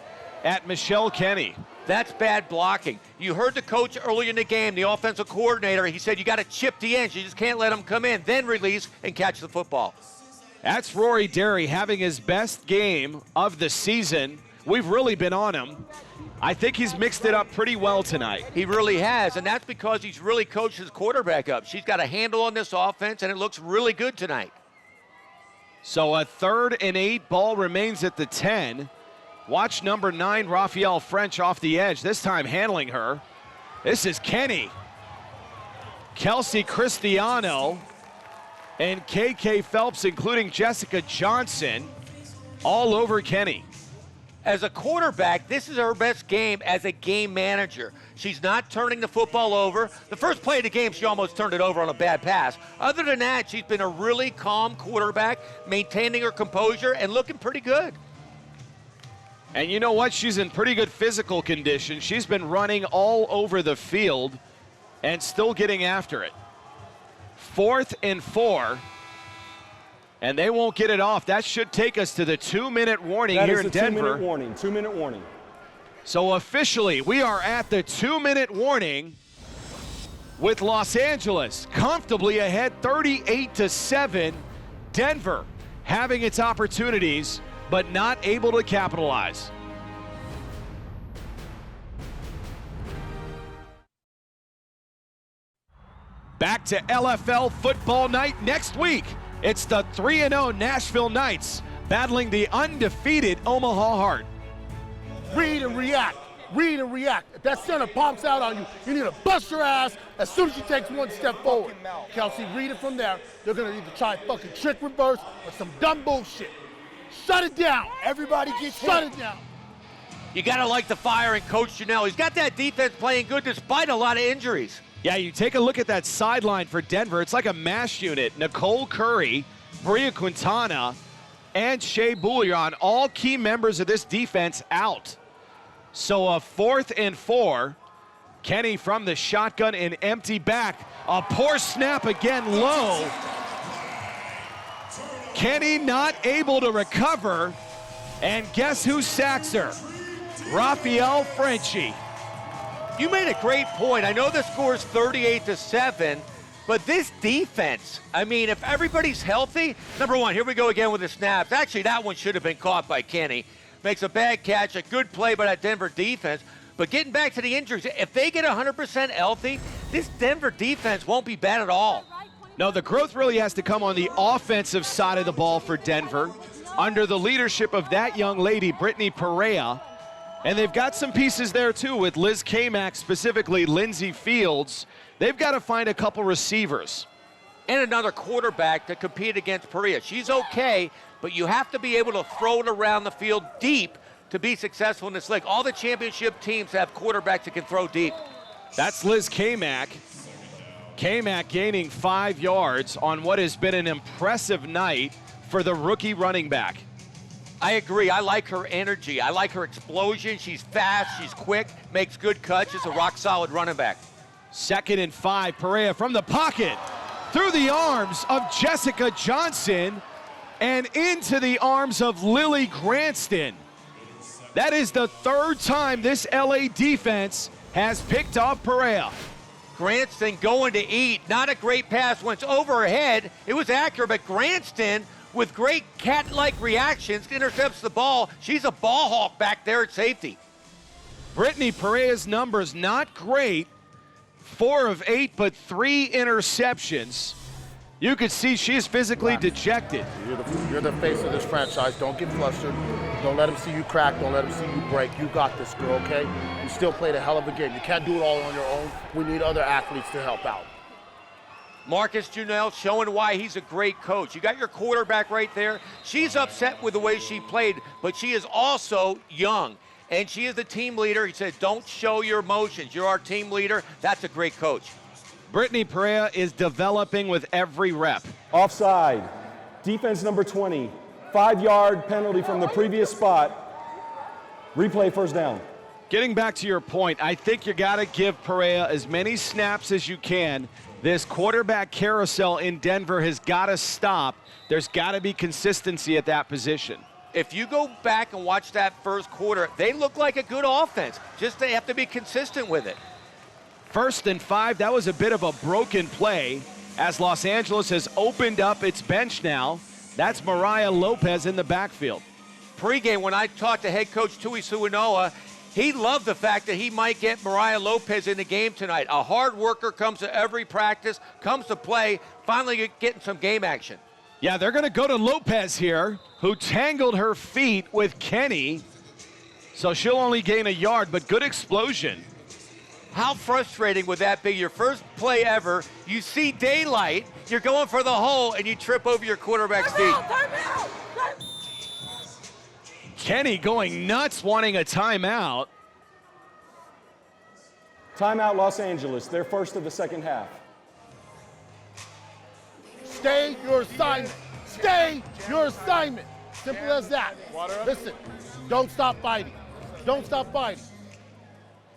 at Michelle Kenny. That's bad blocking. You heard the coach earlier in the game, the offensive coordinator, he said you got to chip the ends. You just can't let them come in, then release and catch the football. That's Rory Derry having his best game of the season. We've really been on him. I think he's mixed it up pretty well tonight. He really has, and that's because he's really coached his quarterback up. She's got a handle on this offense, and it looks really good tonight. So a 3rd and 8, ball remains at the 10. Watch number 9, Raphael French off the edge, this time handling her. This is Kenny. Kelsey Cristiano and KK Phelps, including Jessica Johnson, all over Kenny. As a quarterback, this is her best game as a game manager. She's not turning the football over. The first play of the game, she almost turned it over on a bad pass. Other than that, she's been a really calm quarterback, maintaining her composure and looking pretty good. And you know what? She's in pretty good physical condition. She's been running all over the field and still getting after it. 4th and 4. And they won't get it off. That should take us to the 2-minute warning here in Denver. 2-minute warning, 2-minute warning. So officially, we are at the 2-minute warning with Los Angeles comfortably ahead 38-7. Denver having its opportunities, but not able to capitalize. Back to LFL football night next week. It's the 3-0 Nashville Knights battling the undefeated Omaha Heart. Read and react. Read and react. If that center pops out on you, you need to bust your ass as soon as she takes one step forward. Kelsey, read it from there. They're going to either try fucking trick reverse or some dumb bullshit. Shut it down. Everybody gets shut it down. You got to like the fire and Coach Janelle. He's got that defense playing good despite a lot of injuries. Yeah, you take a look at that sideline for Denver. It's like a mash unit. Nicole Curry, Bria Quintana, and Shea Bouillon, all key members of this defense out. So a 4th and 4. Kenny from the shotgun and empty back. A poor snap again low. Kenny not able to recover. And guess who sacks her? Raphael Frenchie. You made a great point. I know the score is 38-7, but this defense, I mean, if everybody's healthy, number one, here we go again with the snaps. Actually, that one should have been caught by Kenny. Makes a bad catch, a good play by that Denver defense. But getting back to the injuries, if they get 100% healthy, this Denver defense won't be bad at all. No, the growth really has to come on the offensive side of the ball for Denver under the leadership of that young lady, Brittany Perea. And they've got some pieces there, too, with Liz Kamak, specifically Lindsey Fields. They've got to find a couple receivers. And another quarterback to compete against Perea. She's okay, but you have to be able to throw it around the field deep to be successful in this league. All the championship teams have quarterbacks that can throw deep. That's Liz Kamak. Kamak gaining 5 yards on what has been an impressive night for the rookie running back. I agree. I like her energy. I like her explosion. She's fast. She's quick. Makes good cuts. She's a rock-solid running back. 2nd and 5. Perea from the pocket. Through the arms of Jessica Johnson and into the arms of Lily Granston. That is the 3rd time this LA defense has picked off Perea. Granston going to eat. Not a great pass. Once over her head. It was accurate, but Granston, with great cat-like reactions, intercepts the ball. She's a ball hawk back there at safety. Brittany Perea's numbers not great. 4 of 8, but 3 interceptions. You could see she's physically dejected. You're the face of this franchise. Don't get flustered. Don't let them see you crack. Don't let them see you break. You got this, girl, okay? You still played a hell of a game. You can't do it all on your own. We need other athletes to help out. Marcus Janelle showing why he's a great coach. You got your quarterback right there. She's upset with the way she played, but she is also young. And she is the team leader. He said, don't show your emotions. You're our team leader. That's a great coach. Brittany Perea is developing with every rep. Offside. Defense number 20. 5-yard penalty from the previous spot. Replay, first down. Getting back to your point, I think you got to give Perea as many snaps as you can. This quarterback carousel in Denver has got to stop. There's got to be consistency at that position. If you go back and watch that first quarter, they look like a good offense. Just they have to be consistent with it. 1st and 5, that was a bit of a broken play as Los Angeles has opened up its bench now. That's Mariah Lopez in the backfield. Pre-game, when I talked to head coach Tui Suinoa, he loved the fact that he might get Mariah Lopez in the game tonight. A hard worker, comes to every practice, comes to play, finally getting some game action. Yeah, they're going to go to Lopez here, who tangled her feet with Kenny. So she'll only gain a yard, but good explosion. How frustrating would that be? Your first play ever, you see daylight, you're going for the hole, and you trip over your quarterback's feet. Kenny going nuts, wanting a timeout. Timeout, Los Angeles, their first of the second half. Stay your assignment. Stay your assignment. Simple as that. Listen, don't stop fighting. Don't stop fighting.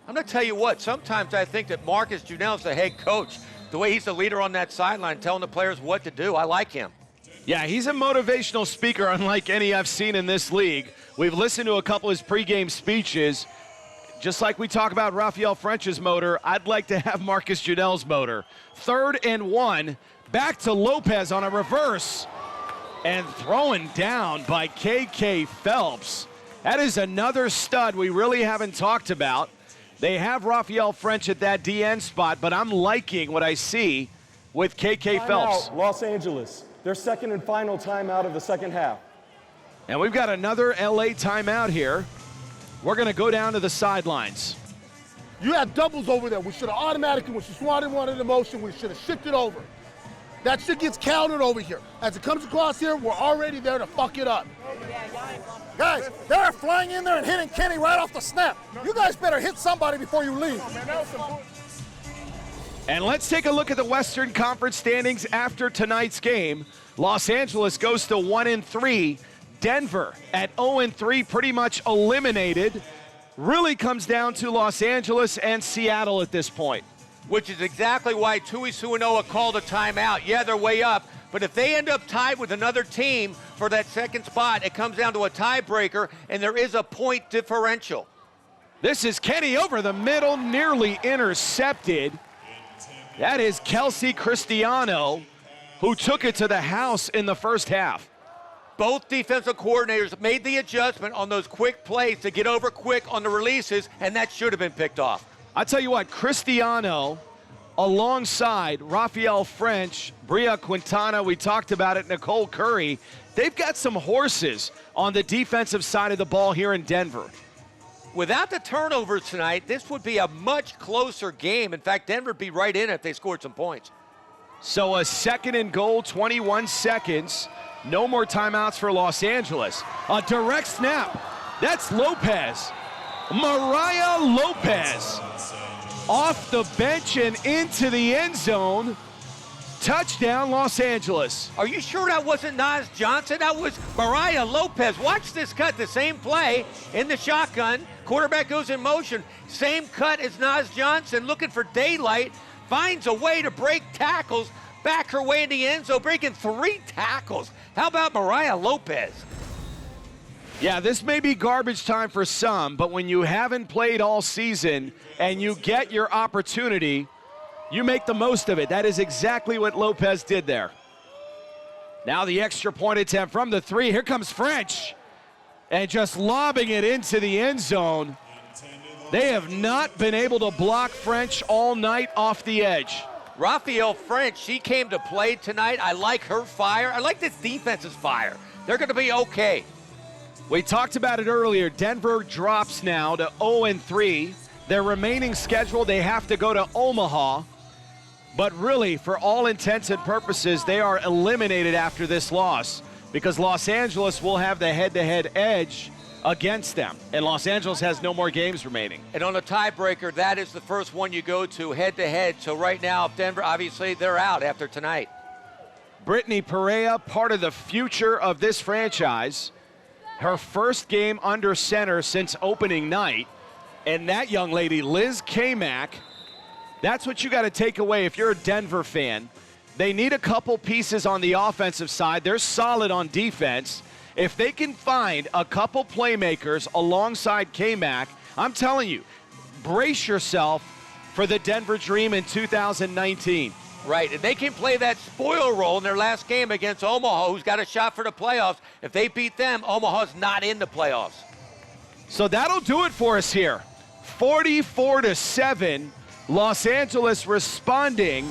I'm going to tell you what, sometimes I think that Marcus Junell's the head coach. The way he's the leader on that sideline, telling the players what to do, I like him. Yeah, he's a motivational speaker unlike any I've seen in this league. We've listened to a couple of his pregame speeches. Just like we talk about Rafael French's motor, I'd like to have Marcus Junell's motor. 3rd and 1, back to Lopez on a reverse, and thrown down by KK Phelps. That is another stud we really haven't talked about. They have Rafael French at that DN spot, but I'm liking what I see with KK Phelps. Los Angeles, their second and final timeout of the second half. And we've got another LA timeout here. We're going to go down to the sidelines. You had doubles over there. We should have automatically, when she wanted in motion, we should have shifted over. That shit gets countered over here. As it comes across here, we're already there to fuck it up. Guys, they're flying in there and hitting Kenny right off the snap. You guys better hit somebody before you leave. And let's take a look at the Western Conference standings after tonight's game. Los Angeles goes to 1-3. Denver at 0-3, pretty much eliminated. Really comes down to Los Angeles and Seattle at this point. Which is exactly why Tui Suinoa called a timeout. Yeah, they're way up, but if they end up tied with another team for that second spot, it comes down to a tiebreaker, and there is a point differential. This is Kenny over the middle, nearly intercepted. That is Kelsey Cristiano, who took it to the house in the first half. Both defensive coordinators made the adjustment on those quick plays to get over quick on the releases, and that should have been picked off. I tell you what, Cristiano, alongside Rafael French, Bria Quintana, we talked about it, Nicole Curry, they've got some horses on the defensive side of the ball here in Denver. Without the turnovers tonight, this would be a much closer game. In fact, Denver would be right in if they scored some points. So a 2nd and goal, 21 seconds. No more timeouts for Los Angeles. A direct snap. That's Lopez. Mariah Lopez off the bench and into the end zone. Touchdown, Los Angeles. Are you sure that wasn't Nas Johnson? That was Mariah Lopez. Watch this cut, the same play in the shotgun. Quarterback goes in motion. Same cut as Nas Johnson, looking for daylight. Finds a way to break tackles. Back her way in the end zone, breaking 3 tackles. How about Mariah Lopez? Yeah, this may be garbage time for some, but when you haven't played all season and you get your opportunity, you make the most of it. That is exactly what Lopez did there. Now the extra point attempt from the 3. Here comes French. And just lobbing it into the end zone. They have not been able to block French all night off the edge. Rafael French, she came to play tonight. I like her fire. I like this defense's fire. They're going to be okay. We talked about it earlier. Denver drops now to 0-3. Their remaining schedule, they have to go to Omaha. But really, for all intents and purposes, they are eliminated after this loss because Los Angeles will have the head-to-head edge against them. And Los Angeles has no more games remaining. And on a tiebreaker, that is the first one you go to head-to-head. So right now, Denver, obviously, they're out after tonight. Brittany Perea, part of the future of this franchise. Her first game under center since opening night. And that young lady, Liz K-Mac, that's what you got to take away if you're a Denver fan. They need a couple pieces on the offensive side. They're solid on defense. If they can find a couple playmakers alongside K-Mac, I'm telling you, brace yourself for the Denver Dream in 2019. Right, and they can play that spoil role in their last game against Omaha, who's got a shot for the playoffs. If they beat them, Omaha's not in the playoffs. So that'll do it for us here. 44-7, Los Angeles responding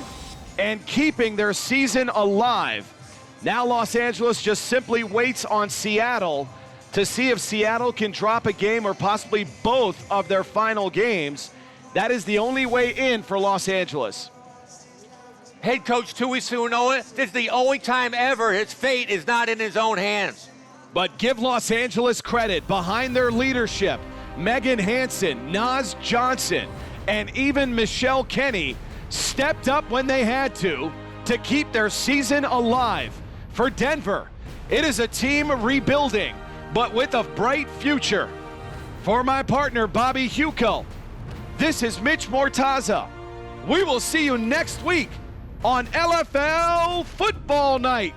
and keeping their season alive. Now Los Angeles just simply waits on Seattle to see if Seattle can drop a game or possibly both of their final games. That is the only way in for Los Angeles. Head coach Tui Sunoa, this is the only time ever his fate is not in his own hands. But give Los Angeles credit behind their leadership. Megan Hansen, Naz Johnson, and even Michelle Kenny stepped up when they had to keep their season alive. For Denver, it is a team rebuilding, but with a bright future. For my partner, Bobby Huco, this is Mitch Mortaza. We will see you next week on LFL Football Night.